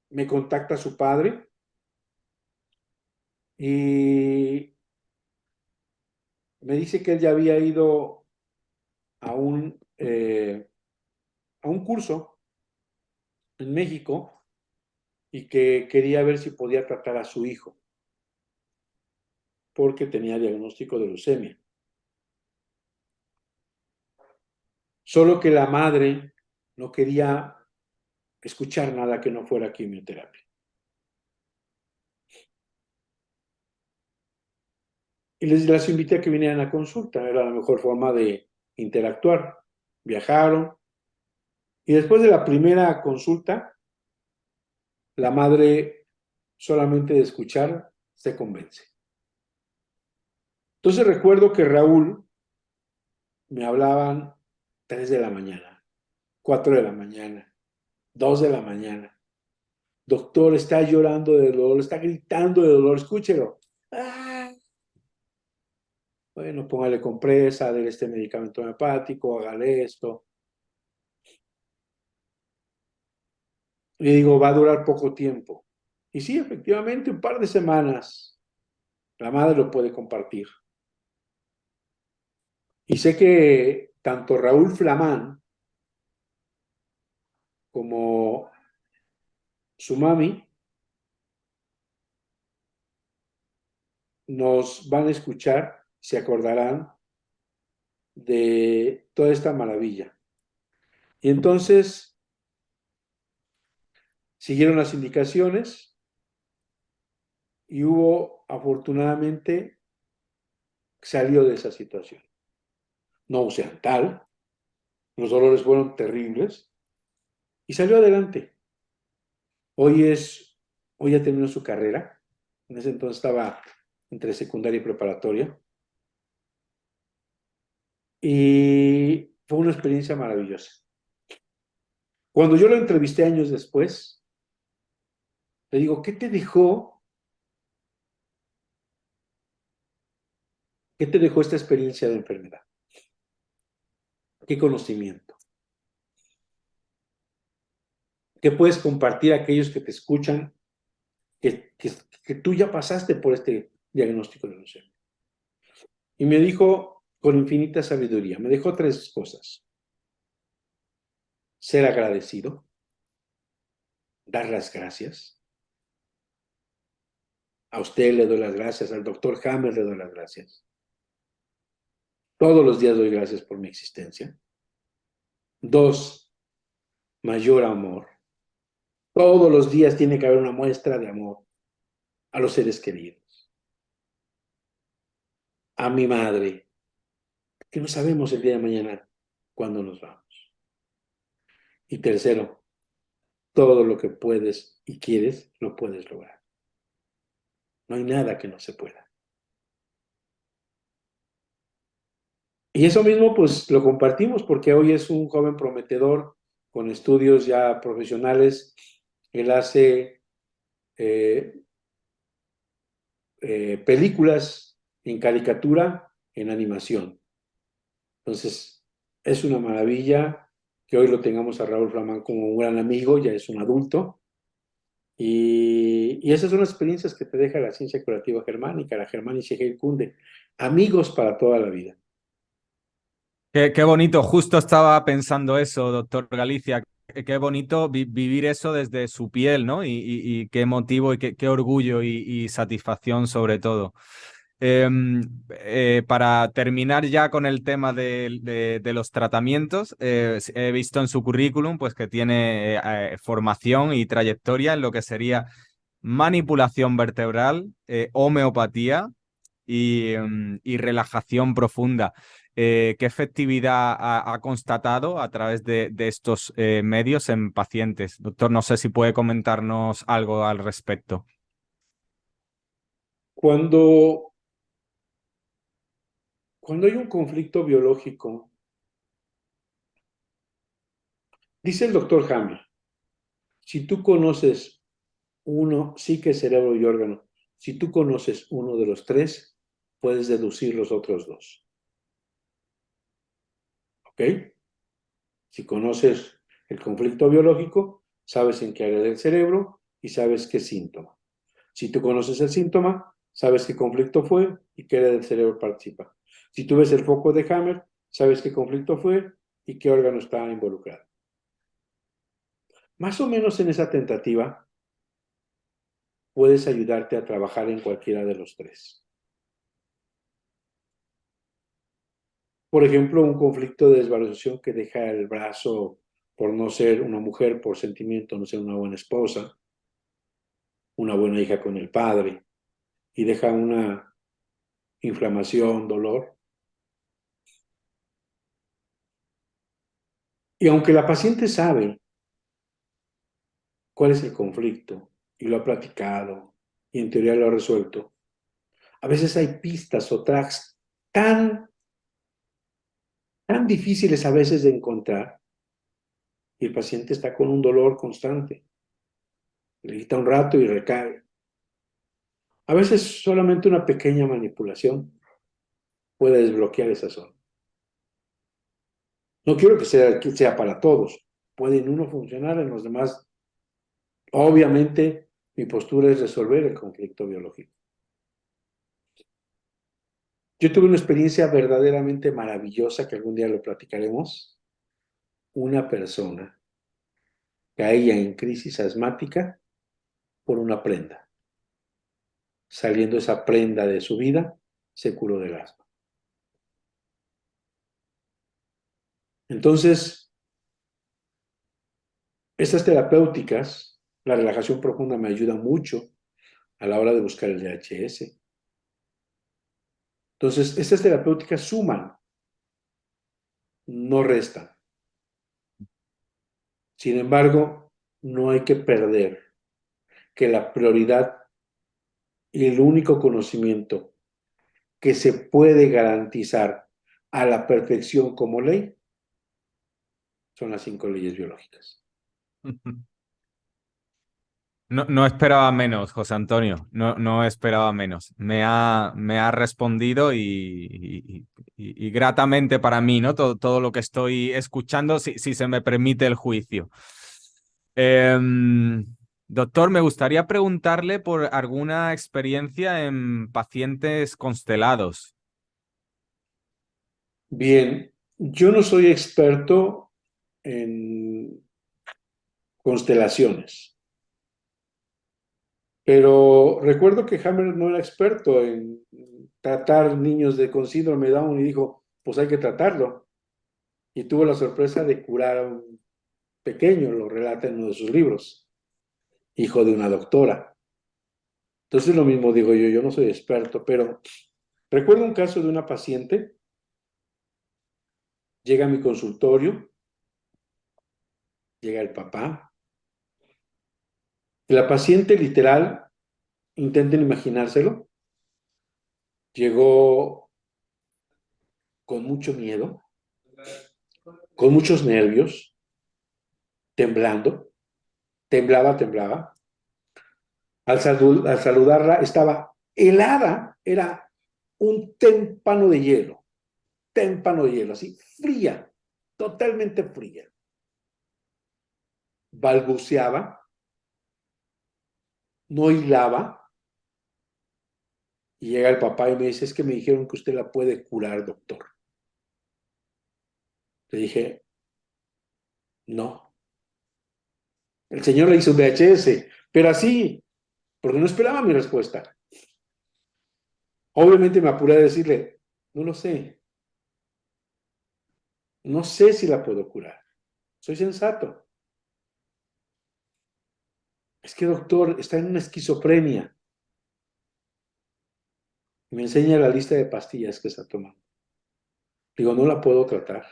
Me contacta su padre y me dice que él ya había ido a un curso en México y que quería ver si podía tratar a su hijo porque tenía diagnóstico de leucemia. Solo que la madre no quería escuchar nada que no fuera quimioterapia. Y las invité a que vinieran a consulta, era la mejor forma de interactuar. Viajaron y después de la primera consulta, la madre solamente de escuchar se convence. Entonces recuerdo que Raúl me hablaban 3 de la mañana, 4 de la mañana, 2 de la mañana. Doctor, está llorando de dolor, está gritando de dolor, escúchelo. ¡Ah! Bueno, póngale compresa, déle este medicamento homeopático, hágale esto. Le digo, va a durar poco tiempo. Y sí, efectivamente, un par de semanas la madre lo puede compartir. Y sé que tanto Raúl Flamán como su mami nos van a escuchar, se acordarán de toda esta maravilla. Y entonces siguieron las indicaciones y hubo, afortunadamente, salió de esa situación. No tal, los dolores fueron terribles y salió adelante. Hoy ya terminó su carrera. En ese entonces estaba entre secundaria y preparatoria. Y fue una experiencia maravillosa. Cuando yo lo entrevisté años después, le digo, ¿qué te dejó esta experiencia de enfermedad? ¿Qué conocimiento? ¿Qué puedes compartir a aquellos que te escuchan que tú ya pasaste por este diagnóstico de leucemia? Y me dijo con infinita sabiduría, me dejó 3 cosas. Ser agradecido, dar las gracias. A usted le doy las gracias, al doctor Hammer le doy las gracias. Todos los días doy gracias por mi existencia. 2, mayor amor. Todos los días tiene que haber una muestra de amor a los seres queridos. A mi madre, que no sabemos el día de mañana cuándo nos vamos. Y 3, todo lo que puedes y quieres, lo puedes lograr. No hay nada que no se pueda. Y eso mismo, pues, lo compartimos porque hoy es un joven prometedor con estudios ya profesionales. Él hace películas en caricatura, en animación. Entonces, es una maravilla que hoy lo tengamos a Raúl Flamán como un gran amigo, ya es un adulto. Y esas son las experiencias que te deja la ciencia curativa germánica, la Germanische Heilkunde. Amigos para toda la vida. Qué bonito, justo estaba pensando eso, doctor Galicia. Qué bonito vivir eso desde su piel, ¿no? Y qué motivo y qué orgullo y satisfacción sobre todo. Para terminar ya con el tema de los tratamientos, he visto en su currículum pues, que tiene formación y trayectoria en lo que sería manipulación vertebral, homeopatía y relajación profunda. ¿Qué efectividad ha constatado a través de estos medios en pacientes? Doctor, no sé si puede comentarnos algo al respecto. Cuando, cuando hay un conflicto biológico, dice el doctor Hammer, si tú conoces uno, psique, cerebro y órgano, si tú conoces uno de los tres, puedes deducir los otros dos. ¿Ok? Si conoces el conflicto biológico, sabes en qué área del cerebro y sabes qué síntoma. Si tú conoces el síntoma, sabes qué conflicto fue y qué área del cerebro participa. Si tú ves el foco de Hammer, sabes qué conflicto fue y qué órgano está involucrado. Más o menos en esa tentativa, puedes ayudarte a trabajar en cualquiera de los tres. Por ejemplo, un conflicto de desvalorización que deja el brazo por no ser una mujer, por sentimiento, no ser una buena esposa, una buena hija con el padre, y deja una inflamación, dolor. Y aunque la paciente sabe cuál es el conflicto y lo ha platicado y en teoría lo ha resuelto, a veces hay pistas o tracks tan difíciles a veces de encontrar y el paciente está con un dolor constante. Le quita un rato y recae. A veces solamente una pequeña manipulación puede desbloquear esa zona. No quiero que sea para todos. Puede en uno funcionar, en los demás. Obviamente, mi postura es resolver el conflicto biológico. Yo tuve una experiencia verdaderamente maravillosa que algún día lo platicaremos. Una persona caía en crisis asmática por una prenda. Saliendo esa prenda de su vida, se curó del asma. Entonces, estas terapéuticas, la relajación profunda me ayuda mucho a la hora de buscar el DHS. Entonces, estas terapéuticas suman, no restan. Sin embargo, no hay que perder que la prioridad y el único conocimiento que se puede garantizar a la perfección como ley son las 5 leyes biológicas. No esperaba menos, José Antonio. No esperaba menos. Me ha respondido y gratamente para mí, ¿no? Todo lo que estoy escuchando, si se me permite el juicio. Doctor, me gustaría preguntarle por alguna experiencia en pacientes constelados. Bien, yo no soy experto en constelaciones, pero recuerdo que Hammer no era experto en tratar niños con síndrome de Down y dijo, pues hay que tratarlo. Y tuvo la sorpresa de curar a un pequeño, lo relata en uno de sus libros, hijo de una doctora. Entonces lo mismo digo yo no soy experto, pero recuerdo un caso de una paciente, llega a mi consultorio, llega el papá, y la paciente literal, intenten imaginárselo, llegó con mucho miedo, con muchos nervios, temblando, temblaba. Al saludarla estaba helada, era un témpano de hielo, así, fría, totalmente fría. Balbuceaba, no hilaba, y llega el papá y me dice, es que me dijeron que usted la puede curar, doctor. Le dije, no. El señor le hizo un VHS, pero así, porque no esperaba mi respuesta. Obviamente me apuré a decirle, no lo sé, no sé si la puedo curar. Soy sensato. Es que, doctor, está en una esquizofrenia. Y me enseña la lista de pastillas que está tomando. Digo, no la puedo tratar.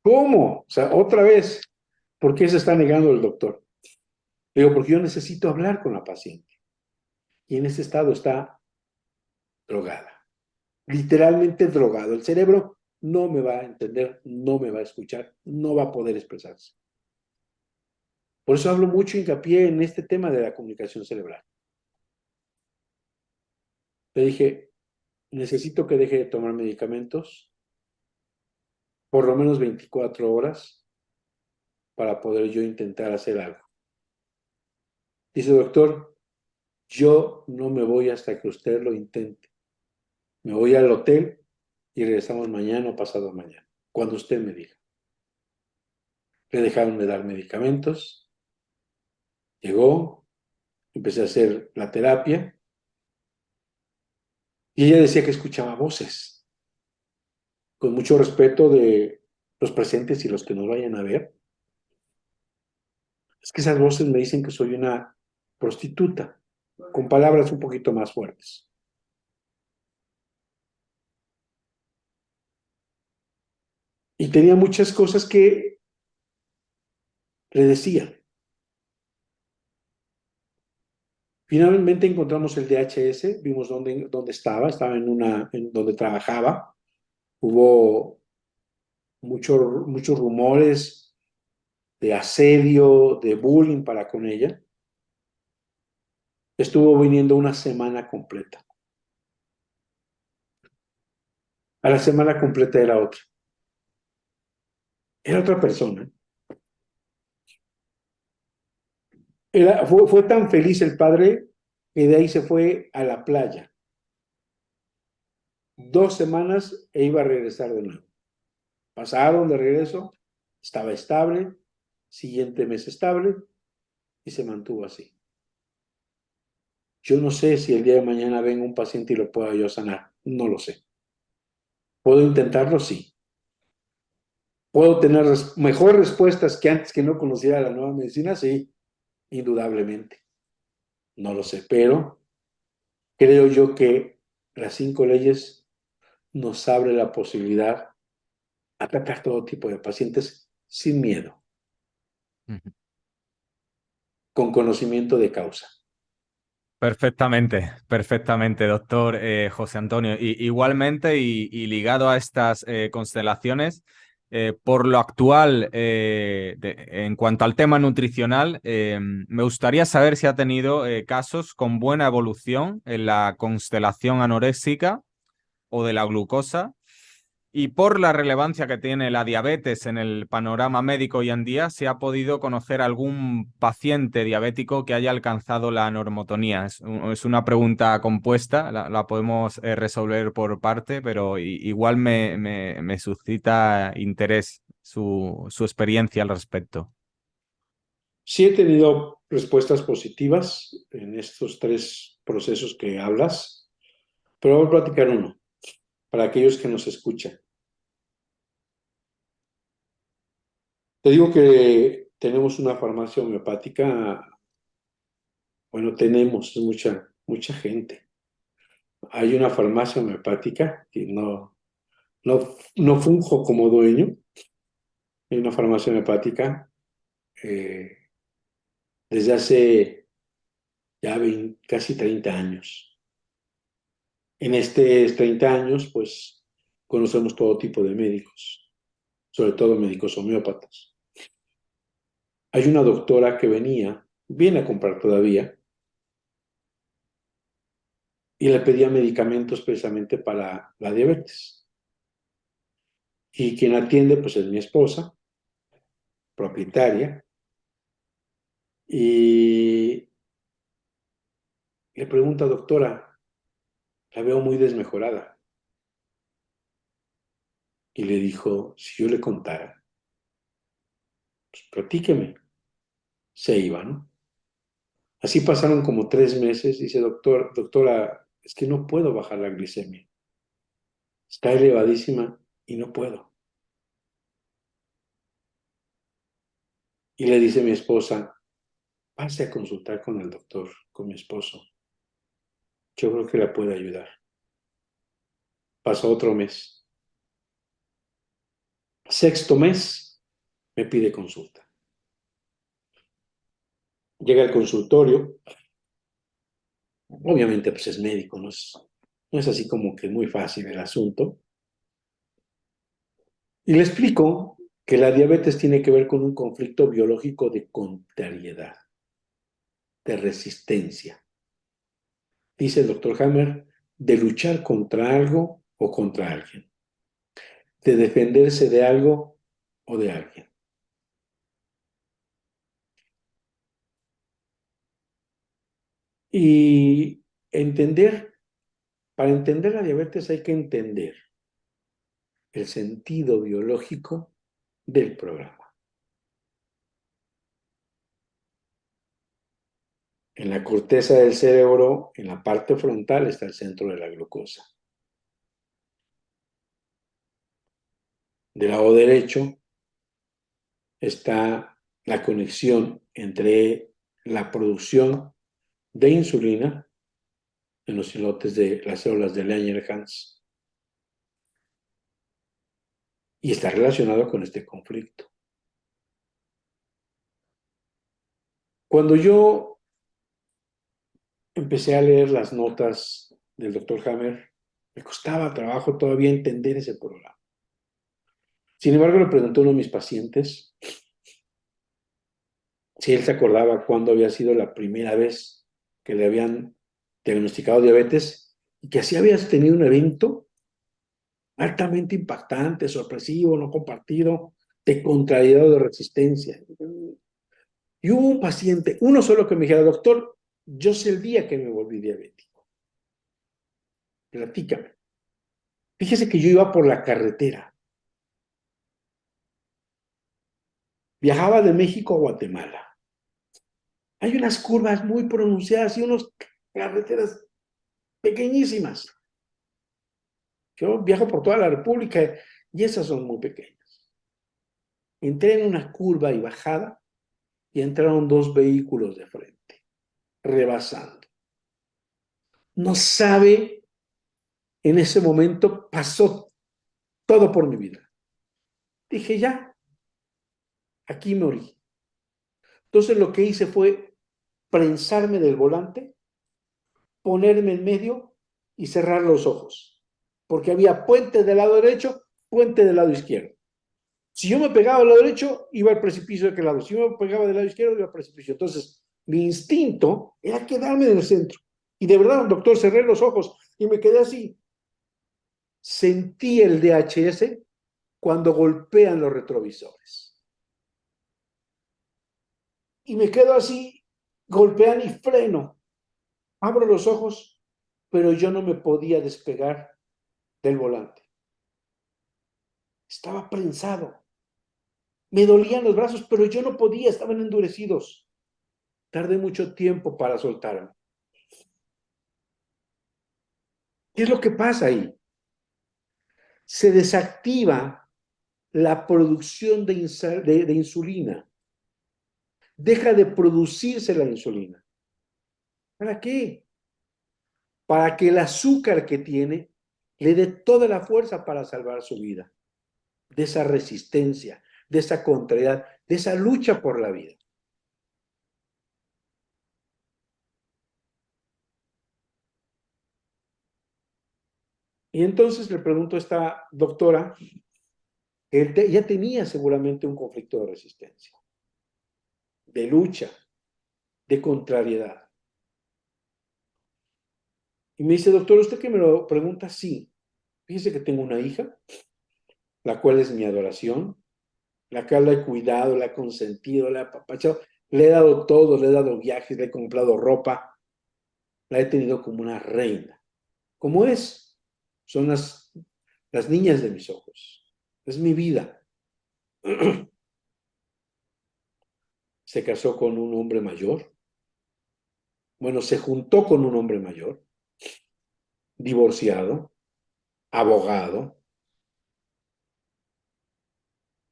¿Cómo? O sea, otra vez, ¿por qué se está negando el doctor? Digo, porque yo necesito hablar con la paciente. Y en ese estado está drogada. Literalmente drogado. El cerebro no me va a entender, no me va a escuchar, no va a poder expresarse. Por eso hablo mucho hincapié en este tema de la comunicación cerebral. Le dije, necesito que deje de tomar medicamentos por lo menos 24 horas para poder yo intentar hacer algo. Dice, doctor, yo no me voy hasta que usted lo intente. Me voy al hotel y regresamos mañana o pasado mañana, cuando usted me diga. Le dejaron de dar medicamentos, llegó, empecé a hacer la terapia y ella decía que escuchaba voces, con mucho respeto de los presentes y los que nos vayan a ver. Es que esas voces me dicen que soy una prostituta, con palabras un poquito más fuertes. Y tenía muchas cosas que le decía. Finalmente encontramos el DHS, vimos dónde estaba en donde trabajaba. Hubo muchos rumores de asedio, de bullying para con ella. Estuvo viniendo una semana completa. A la semana completa era otra. Era otra persona. Fue tan feliz el padre que de ahí se fue a la playa. 2 semanas e iba a regresar de nuevo. Pasaron de regreso, estaba estable, siguiente mes estable y se mantuvo así. Yo no sé si el día de mañana venga un paciente y lo pueda yo sanar, no lo sé. ¿Puedo intentarlo? Sí. ¿Puedo tener mejores respuestas que antes que no conociera la nueva medicina? Sí, indudablemente. No lo sé, pero creo yo que las 5 leyes nos abre la posibilidad a tratar todo tipo de pacientes sin miedo, Ujú. con conocimiento de causa. Perfectamente, perfectamente, doctor José Antonio. Igualmente, y ligado a estas constelaciones, por lo actual, en cuanto al tema nutricional, me gustaría saber si ha tenido casos con buena evolución en la constelación anoréxica o de la glucosa. Y por la relevancia que tiene la diabetes en el panorama médico hoy en día, ¿se ha podido conocer algún paciente diabético que haya alcanzado la normotonía? Es una pregunta compuesta, la podemos resolver por parte, pero igual me suscita interés su experiencia al respecto. Sí he tenido respuestas positivas en estos 3 procesos que hablas, pero voy a platicar uno para aquellos que nos escuchan. Te digo que tenemos una farmacia homeopática, bueno, tenemos, es mucha gente. Hay una farmacia homeopática que no funjo como dueño. Hay una farmacia homeopática eh, desde hace ya casi 30 años. En estos 30 años, pues, conocemos todo tipo de médicos, sobre todo médicos homeópatas. Hay una doctora que viene a comprar todavía, y le pedía medicamentos precisamente para la diabetes. Y quien atiende, pues, es mi esposa, propietaria, y le pregunta, doctora, la veo muy desmejorada. Y le dijo, si yo le contara, pues platíqueme. Se iba, ¿no? Así pasaron como 3 meses. Dice, doctora, es que no puedo bajar la glicemia. Está elevadísima y no puedo. Y le dice mi esposa, pase a consultar con el doctor, con mi esposo. Yo creo que la puede ayudar. Pasó otro mes. Sexto mes, me pide consulta. Llega al consultorio. Obviamente, pues es médico, no es así como que muy fácil el asunto. Y le explico que la diabetes tiene que ver con un conflicto biológico de contrariedad, de resistencia. Dice el doctor Hammer, de luchar contra algo o contra alguien, de defenderse de algo o de alguien. Y para entender la diabetes hay que entender el sentido biológico del programa. En la corteza del cerebro, en la parte frontal, está el centro de la glucosa. Del lado derecho está la conexión entre la producción de insulina en los islotes de las células de Langerhans y está relacionado con este conflicto. Cuando yo empecé a leer las notas del doctor Hammer, me costaba trabajo todavía entender ese programa. Sin embargo, le pregunté a uno de mis pacientes si él se acordaba cuándo había sido la primera vez que le habían diagnosticado diabetes y que así habías tenido un evento altamente impactante, sorpresivo, no compartido, de contrariedad o de resistencia. Y hubo un paciente, uno solo que me dijera, doctor, yo sé el día que me volví diabético. Platícame. Fíjese que yo iba por la carretera. Viajaba de México a Guatemala. Hay unas curvas muy pronunciadas y unas carreteras pequeñísimas. Yo viajo por toda la República y esas son muy pequeñas. Entré en una curva y bajada y entraron dos vehículos de frente, rebasando. No sabe, en ese momento pasó todo por mi vida. Dije, ya, aquí morí. Entonces lo que hice fue prensarme del volante, ponerme en medio y cerrar los ojos. Porque había puente del lado derecho, puente del lado izquierdo. Si yo me pegaba del lado derecho, iba al precipicio de aquel lado. Si yo me pegaba del lado izquierdo, iba al precipicio. Entonces, mi instinto era quedarme en el centro. Y de verdad, doctor, cerré los ojos y me quedé así. Sentí el DHS cuando golpean los retrovisores. Y me quedo así, golpean y freno. Abro los ojos, pero yo no me podía despegar del volante. Estaba prensado. Me dolían los brazos, pero yo no podía, estaban endurecidos. Tardé mucho tiempo para soltarme. ¿Qué es lo que pasa ahí? Se desactiva la producción de insulina. Deja de producirse la insulina. ¿Para qué? Para que el azúcar que tiene le dé toda la fuerza para salvar su vida. De esa resistencia, de esa contrariedad, de esa lucha por la vida. Y entonces le pregunto a esta doctora, que ya tenía seguramente un conflicto de resistencia, de lucha, de contrariedad. Y me dice, doctor, ¿usted que me lo pregunta? Sí. Fíjese que tengo una hija, la cual es mi adoración, la cual la he cuidado, la he consentido, la he apapachado, le he dado todo, le he dado viajes, le he comprado ropa, la he tenido como una reina. Como es, son las niñas de mis ojos. Es mi vida. Se casó con un hombre mayor. Bueno, se juntó con un hombre mayor. divorciado, abogado,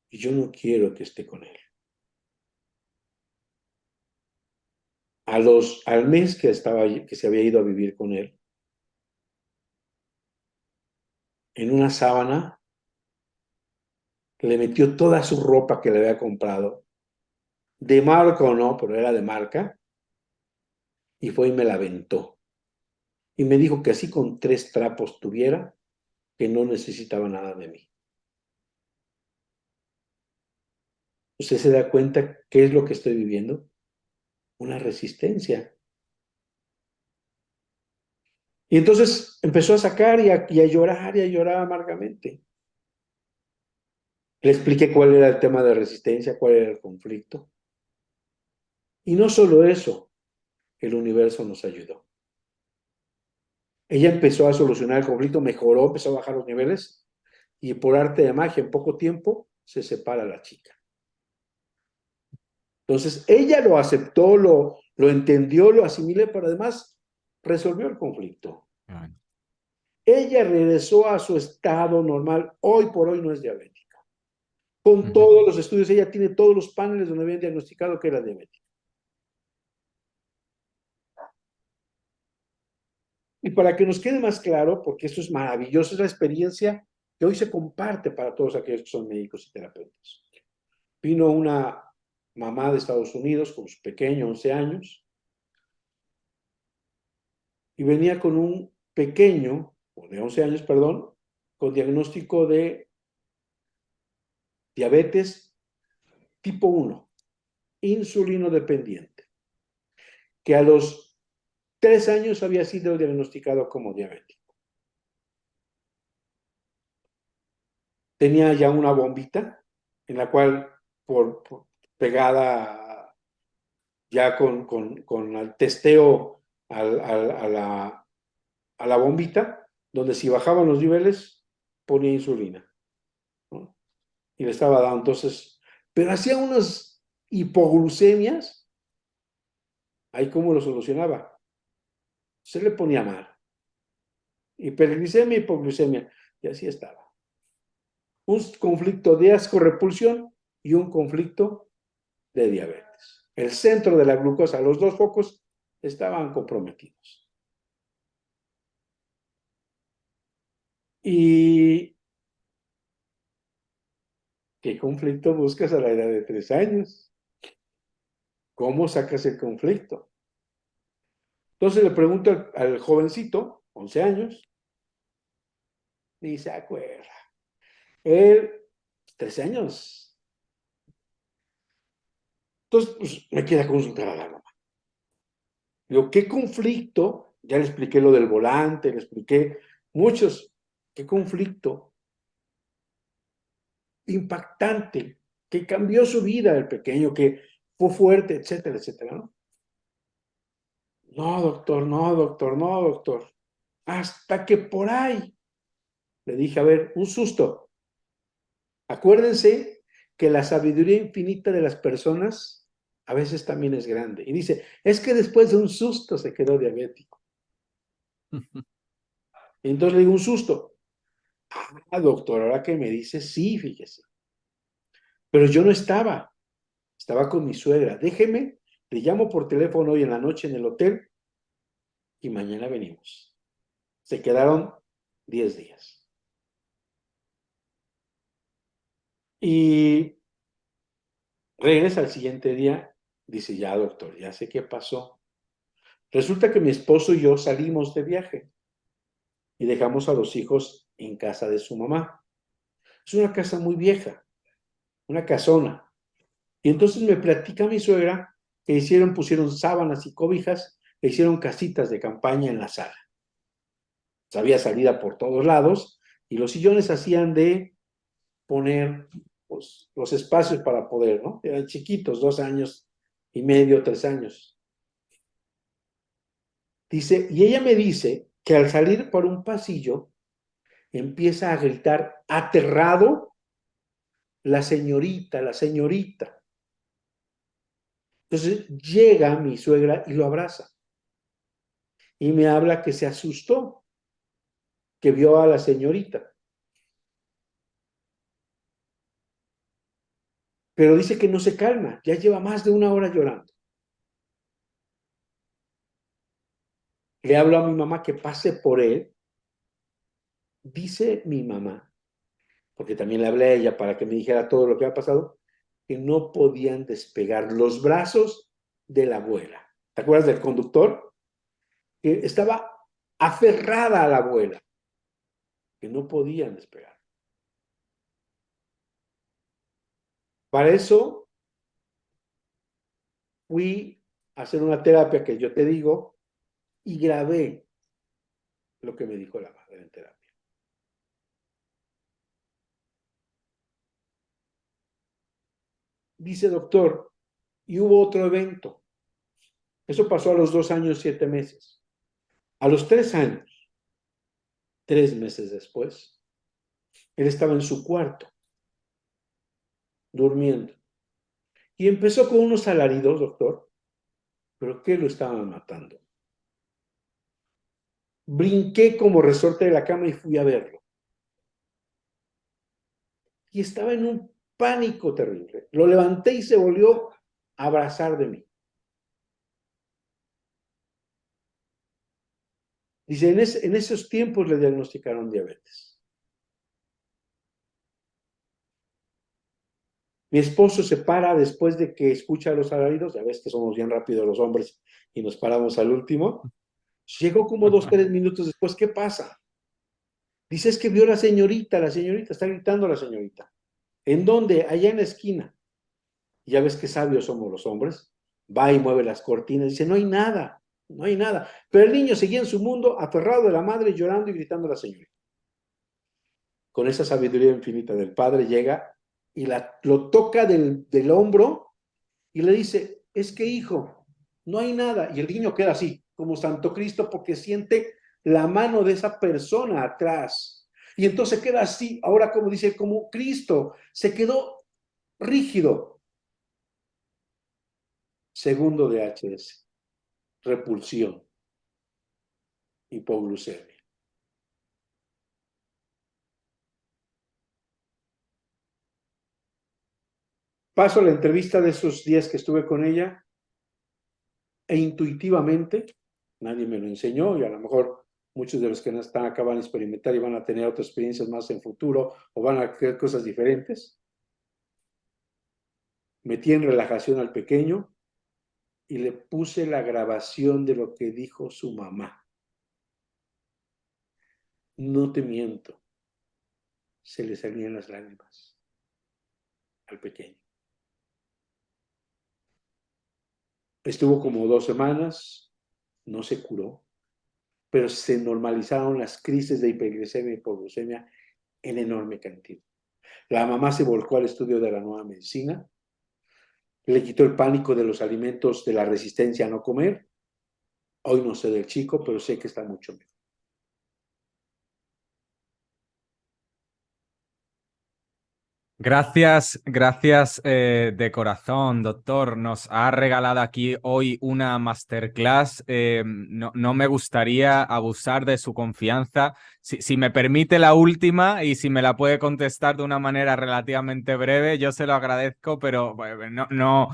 y yo no quiero que esté con él. Al mes que se había ido a vivir con él, en una sábana, le metió toda su ropa que le había comprado, de marca o no, pero era de marca, y fue y me la aventó. Y me dijo que así con 3 trapos tuviera, que no necesitaba nada de mí. ¿Usted se da cuenta qué es lo que estoy viviendo? Una resistencia. Y entonces empezó a sacar y a llorar y a llorar amargamente. Le expliqué cuál era el tema de resistencia, cuál era el conflicto. Y no solo eso, el universo nos ayudó. Ella empezó a solucionar el conflicto, mejoró, empezó a bajar los niveles y por arte de magia, en poco tiempo, se separa la chica. Entonces, ella lo aceptó, lo entendió, lo asimiló, pero además resolvió el conflicto. Ella regresó a su estado normal. Hoy por hoy no es diabética. Con todos los estudios, ella tiene todos los paneles donde habían diagnosticado que era diabética. Y para que nos quede más claro, porque esto es maravilloso, es la experiencia que hoy se comparte para todos aquellos que son médicos y terapeutas. Vino una mamá de Estados Unidos con su pequeño, 11 años, y venía con un pequeño, o de 11 años, perdón, con diagnóstico de diabetes tipo 1, insulino dependiente, que a los 3 años había sido diagnosticado como diabético. Tenía ya una bombita en la cual, pegada ya con el testeo a la bombita, donde si bajaban los niveles, ponía insulina, ¿no? Y le estaba dando, entonces, pero hacía unas hipoglucemias, ahí cómo lo solucionaba. Se le ponía mal. Hiperglicemia, hipoglucemia, y así estaba. Un conflicto de ascorrepulsión y un conflicto de diabetes. El centro de la glucosa, los dos focos estaban comprometidos. ¿Y qué conflicto buscas a la edad de 3 años? ¿Cómo sacas el conflicto? Entonces le pregunto al jovencito, 11 años, ni se acuerda. Él, 13 años. Entonces, pues, me quiere consultar a la mamá. Digo, ¿qué conflicto? Ya le expliqué lo del volante, le expliqué muchos. ¿Qué conflicto impactante que cambió su vida el pequeño, que fue fuerte, etcétera, etcétera, ¿no? No, doctor, no, doctor, no, doctor. Hasta que por ahí le dije, a ver, un susto. Acuérdense que la sabiduría infinita de las personas a veces también es grande. Y dice, es que después de un susto se quedó diabético. Y entonces le digo, un susto. Ah, doctor, ahora que me dice, sí, fíjese. Pero yo no estaba con mi suegra. Déjeme, le llamo por teléfono hoy en la noche en el hotel y mañana venimos. Se quedaron 10 días. Y regresa al siguiente día, dice, ya doctor, ya sé qué pasó. Resulta que mi esposo y yo salimos de viaje y dejamos a los hijos en casa de su mamá. Es una casa muy vieja, una casona. Y entonces me platica mi suegra que pusieron sábanas y cobijas e hicieron casitas de campaña en la sala. Había salida por todos lados y los sillones hacían de poner pues, los espacios para poder, ¿no? Eran chiquitos, 2 años y medio, 3 años. Dice, y ella me dice que al salir por un pasillo empieza a gritar aterrado, la señorita, la señorita. Entonces llega mi suegra y lo abraza. Y me habla que se asustó, que vio a la señorita. Pero dice que no se calma, ya lleva más de 1 hora llorando. Le hablo a mi mamá que pase por él. Dice mi mamá, porque también le hablé a ella para que me dijera todo lo que ha pasado, que no podían despegar los brazos de la abuela. ¿Te acuerdas del conductor? Que estaba aferrada a la abuela, que no podían despegar. Para eso fui a hacer una terapia que yo te digo y grabé lo que me dijo la madre en terapia. Dice, doctor, y hubo otro evento. Eso pasó a los 2 años, 7 meses. A los 3 años, 3 meses después, él estaba en su cuarto, durmiendo. Y empezó con unos alaridos, doctor, pero ¿qué lo estaban matando? Brinqué como resorte de la cama y fui a verlo. Y estaba en un pánico terrible. Lo levanté y se volvió a abrazar de mí. Dice, en esos tiempos le diagnosticaron diabetes. Mi esposo se para después de que escucha los alaridos, ya ves que somos bien rápidos los hombres y nos paramos al último. Llegó como 2, 3 minutos después, ¿qué pasa? Dice, es que vio a la señorita, está gritando la señorita. ¿En dónde? Allá en la esquina. Ya ves qué sabios somos los hombres. Va y mueve las cortinas, dice, no hay nada, no hay nada. Pero el niño seguía en su mundo, aferrado de la madre, llorando y gritando a la señorita. Con esa sabiduría infinita del padre llega y lo toca del hombro y le dice, es que hijo, no hay nada. Y el niño queda así, como Santo Cristo, porque siente la mano de esa persona atrás. Y entonces queda así, ahora como dice, como Cristo, se quedó rígido. Segundo de HS, repulsión, hipoglucemia. Paso la entrevista de esos días que estuve con ella e intuitivamente, nadie me lo enseñó y a lo mejor muchos de los que no están acá van a experimentar y van a tener otras experiencias más en futuro o van a hacer cosas diferentes. Metí en relajación al pequeño y le puse la grabación de lo que dijo su mamá. No te miento, se le salían las lágrimas al pequeño. Estuvo como 2 semanas, no se curó, pero se normalizaron las crisis de hiperglicemia y hipoglucemia en enorme cantidad. La mamá se volcó al estudio de la nueva medicina, le quitó el pánico de los alimentos, de la resistencia a no comer. Hoy no sé del chico, pero sé que está mucho mejor. Gracias, gracias de corazón, doctor. Nos ha regalado aquí hoy una masterclass. No me gustaría abusar de su confianza. Si me permite la última y si me la puede contestar de una manera relativamente breve, yo se lo agradezco, pero no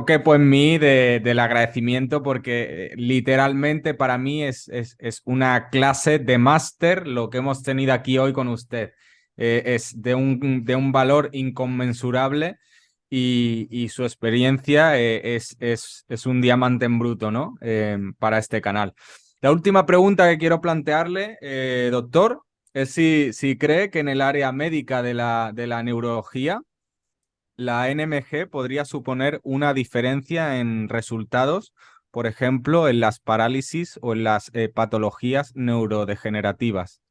quepo en mí del agradecimiento porque literalmente para mí es una clase de máster lo que hemos tenido aquí hoy con usted. Es de un valor inconmensurable y su experiencia es un diamante en bruto, ¿no? Para este canal. La última pregunta que quiero plantearle, doctor, es si cree que en el área médica de la neurología, la NMG podría suponer una diferencia en resultados, por ejemplo, en las parálisis o en las patologías neurodegenerativas.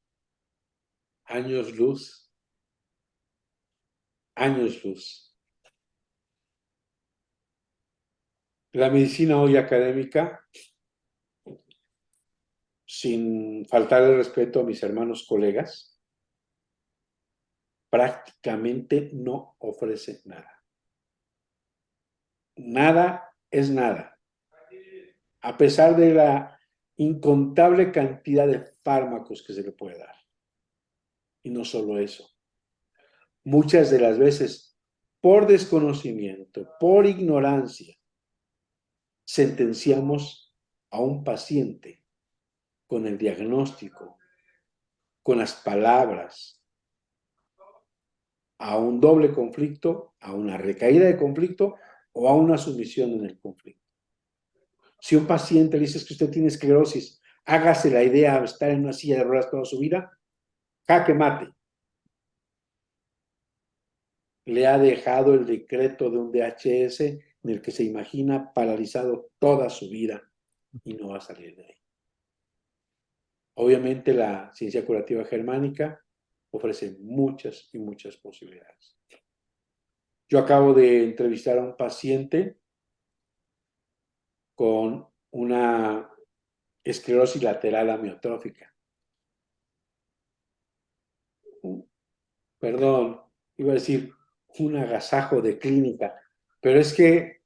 Años luz, años luz. La medicina hoy académica, sin faltarle respeto a mis hermanos colegas, prácticamente no ofrece nada. Nada es nada. A pesar de la incontable cantidad de fármacos que se le puede dar. Y no solo eso. Muchas de las veces, por desconocimiento, por ignorancia, sentenciamos a un paciente con el diagnóstico, con las palabras, a un doble conflicto, a una recaída de conflicto o a una sumisión en el conflicto. Si un paciente le dices que usted tiene esclerosis, hágase la idea de estar en una silla de ruedas toda su vida, jaque mate. Le ha dejado el decreto de un DHS en el que se imagina paralizado toda su vida y no va a salir de ahí. Obviamente la ciencia curativa germánica ofrece muchas y muchas posibilidades. Yo acabo de entrevistar a un paciente con una esclerosis lateral amiotrófica. Perdón, iba a decir un agasajo de clínica, pero es que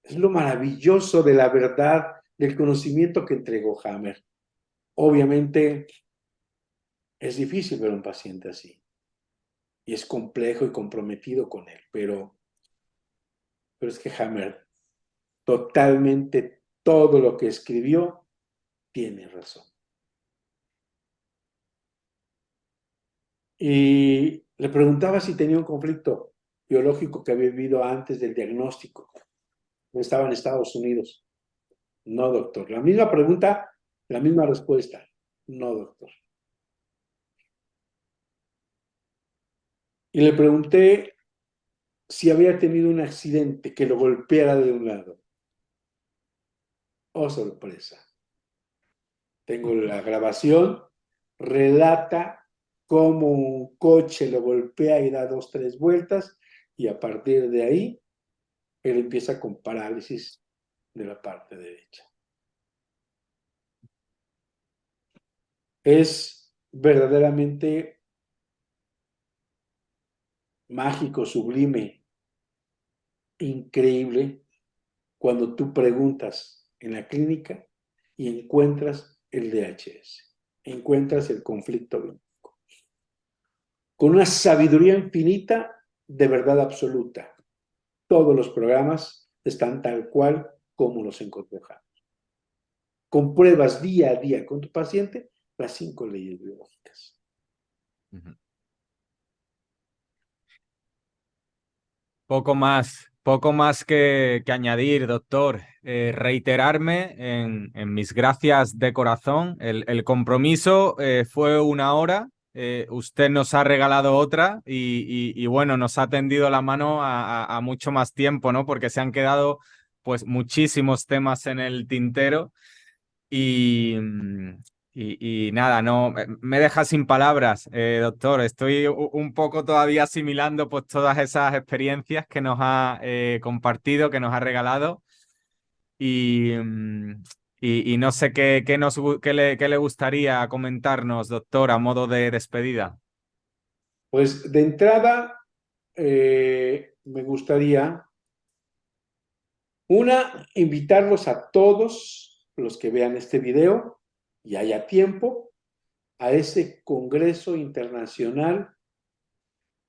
es lo maravilloso de la verdad, del conocimiento que entregó Hammer. Obviamente es difícil ver a un paciente así y es complejo y comprometido con él, pero es que Hammer totalmente todo lo que escribió tiene razón. Y le preguntaba si tenía un conflicto biológico que había vivido antes del diagnóstico. Estaba en Estados Unidos. No, doctor. La misma pregunta, la misma respuesta. No, doctor. Y le pregunté si había tenido un accidente que lo golpeara de un lado. Oh, sorpresa. Tengo la grabación, relata cómo un coche lo golpea y da 2, 3 vueltas, y a partir de ahí, él empieza con parálisis de la parte derecha. Es verdaderamente mágico, sublime, increíble cuando tú preguntas en la clínica y encuentras el DHS, encuentras el conflicto biológico. Con una sabiduría infinita de verdad absoluta. Todos los programas están tal cual como los encontró Hammer. Compruebas día a día con tu paciente las 5 leyes biológicas. Poco más que añadir, doctor. Reiterarme en mis gracias de corazón. El compromiso fue 1 hora. Usted nos ha regalado otra y bueno, nos ha tendido la mano a mucho más tiempo, ¿no? Porque se han quedado pues muchísimos temas en el tintero y nada, no, me deja sin palabras, doctor. Estoy un poco todavía asimilando pues todas esas experiencias que nos ha compartido, que nos ha regalado y, y no sé qué le gustaría comentarnos, doctor, a modo de despedida. Pues de entrada, me gustaría, invitarlos a todos los que vean este video y haya tiempo a ese Congreso Internacional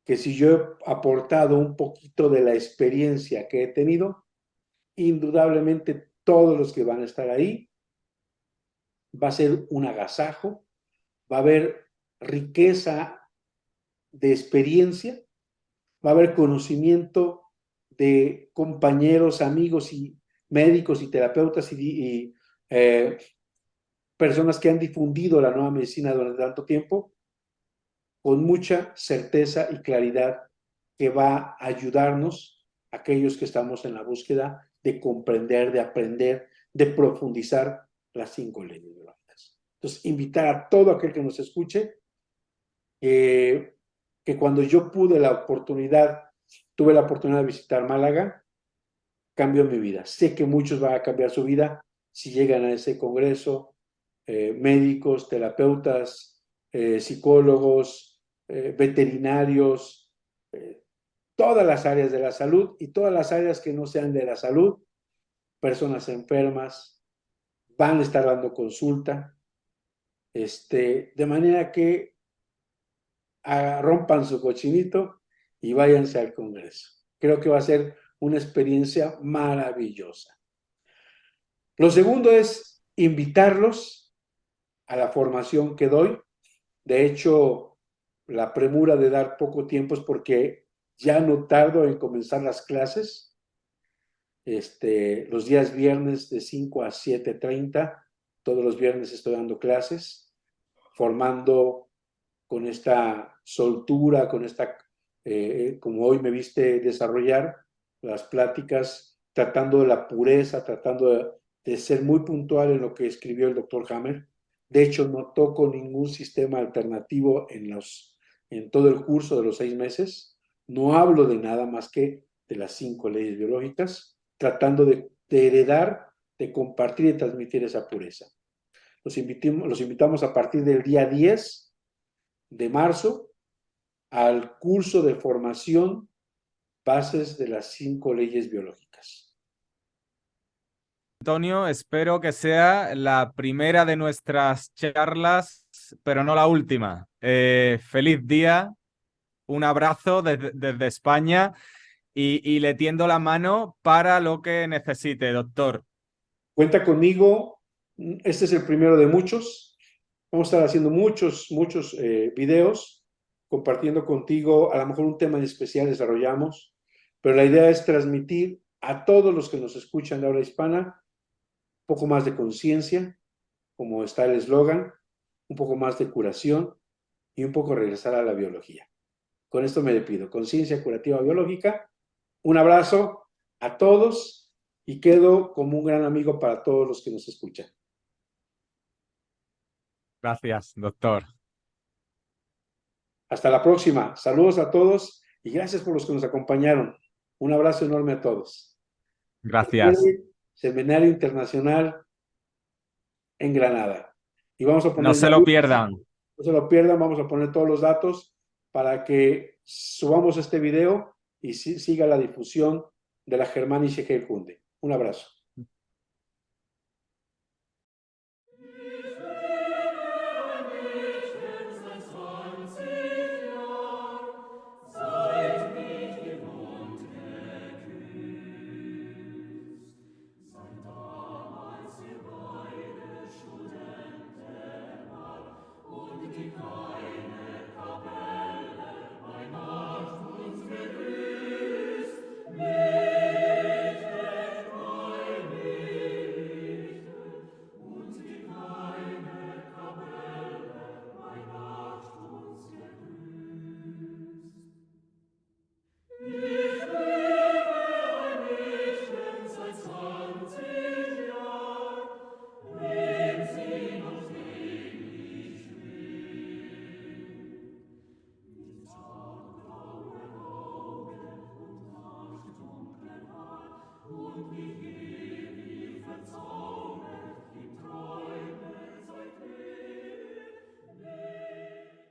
que si yo he aportado un poquito de la experiencia que he tenido, indudablemente todos los que van a estar ahí, va a ser un agasajo, va a haber riqueza de experiencia, va a haber conocimiento de compañeros, amigos y médicos y terapeutas y personas que han difundido la nueva medicina durante tanto tiempo, con mucha certeza y claridad que va a ayudarnos a aquellos que estamos en la búsqueda de comprender, de aprender, de profundizar las 5 leyes biológicas. Entonces, invitar a todo aquel que nos escuche, que cuando yo tuve la oportunidad de visitar Málaga, cambió mi vida. Sé que muchos van a cambiar su vida si llegan a ese congreso, médicos, terapeutas, psicólogos, veterinarios, todas las áreas de la salud y todas las áreas que no sean de la salud, personas enfermas, van a estar dando consulta, de manera que rompan su cochinito y váyanse al Congreso. Creo que va a ser una experiencia maravillosa. Lo segundo es invitarlos a la formación que doy. De hecho, la premura de dar poco tiempo es porque ya no tardo en comenzar las clases. Los días viernes de 5 a 7:30, todos los viernes estoy dando clases, formando con esta soltura, con esta, como hoy me viste desarrollar, las pláticas, tratando de la pureza, tratando de ser muy puntual en lo que escribió el doctor Hammer. De hecho, no toco ningún sistema alternativo en todo el curso de los 6 meses. No hablo de nada más que de las 5 leyes biológicas, tratando de heredar, de compartir y transmitir esa pureza. Los invitamos a partir del día 10 de marzo al curso de formación Bases de las 5 leyes biológicas. Antonio, espero que sea la primera de nuestras charlas, pero no la última. Feliz día, un abrazo desde España y le tiendo la mano para lo que necesite, doctor. Cuenta conmigo, este es el primero de muchos. Vamos a estar haciendo muchos videos, compartiendo contigo, a lo mejor un tema en especial desarrollamos, pero la idea es transmitir a todos los que nos escuchan de habla hispana un poco más de conciencia, como está el eslogan, un poco más de curación y un poco regresar a la biología. Con esto me despido. Conciencia curativa biológica. Un abrazo a todos y quedo como un gran amigo para todos los que nos escuchan. Gracias, doctor. Hasta la próxima. Saludos a todos y gracias por los que nos acompañaron. Un abrazo enorme a todos. Gracias. Seminario Internacional en Granada. Y vamos a poner no se lo pierdan. No se lo pierdan, vamos a poner todos los datos para que subamos este video y siga la difusión de la Germanische Heilkunde. Un abrazo.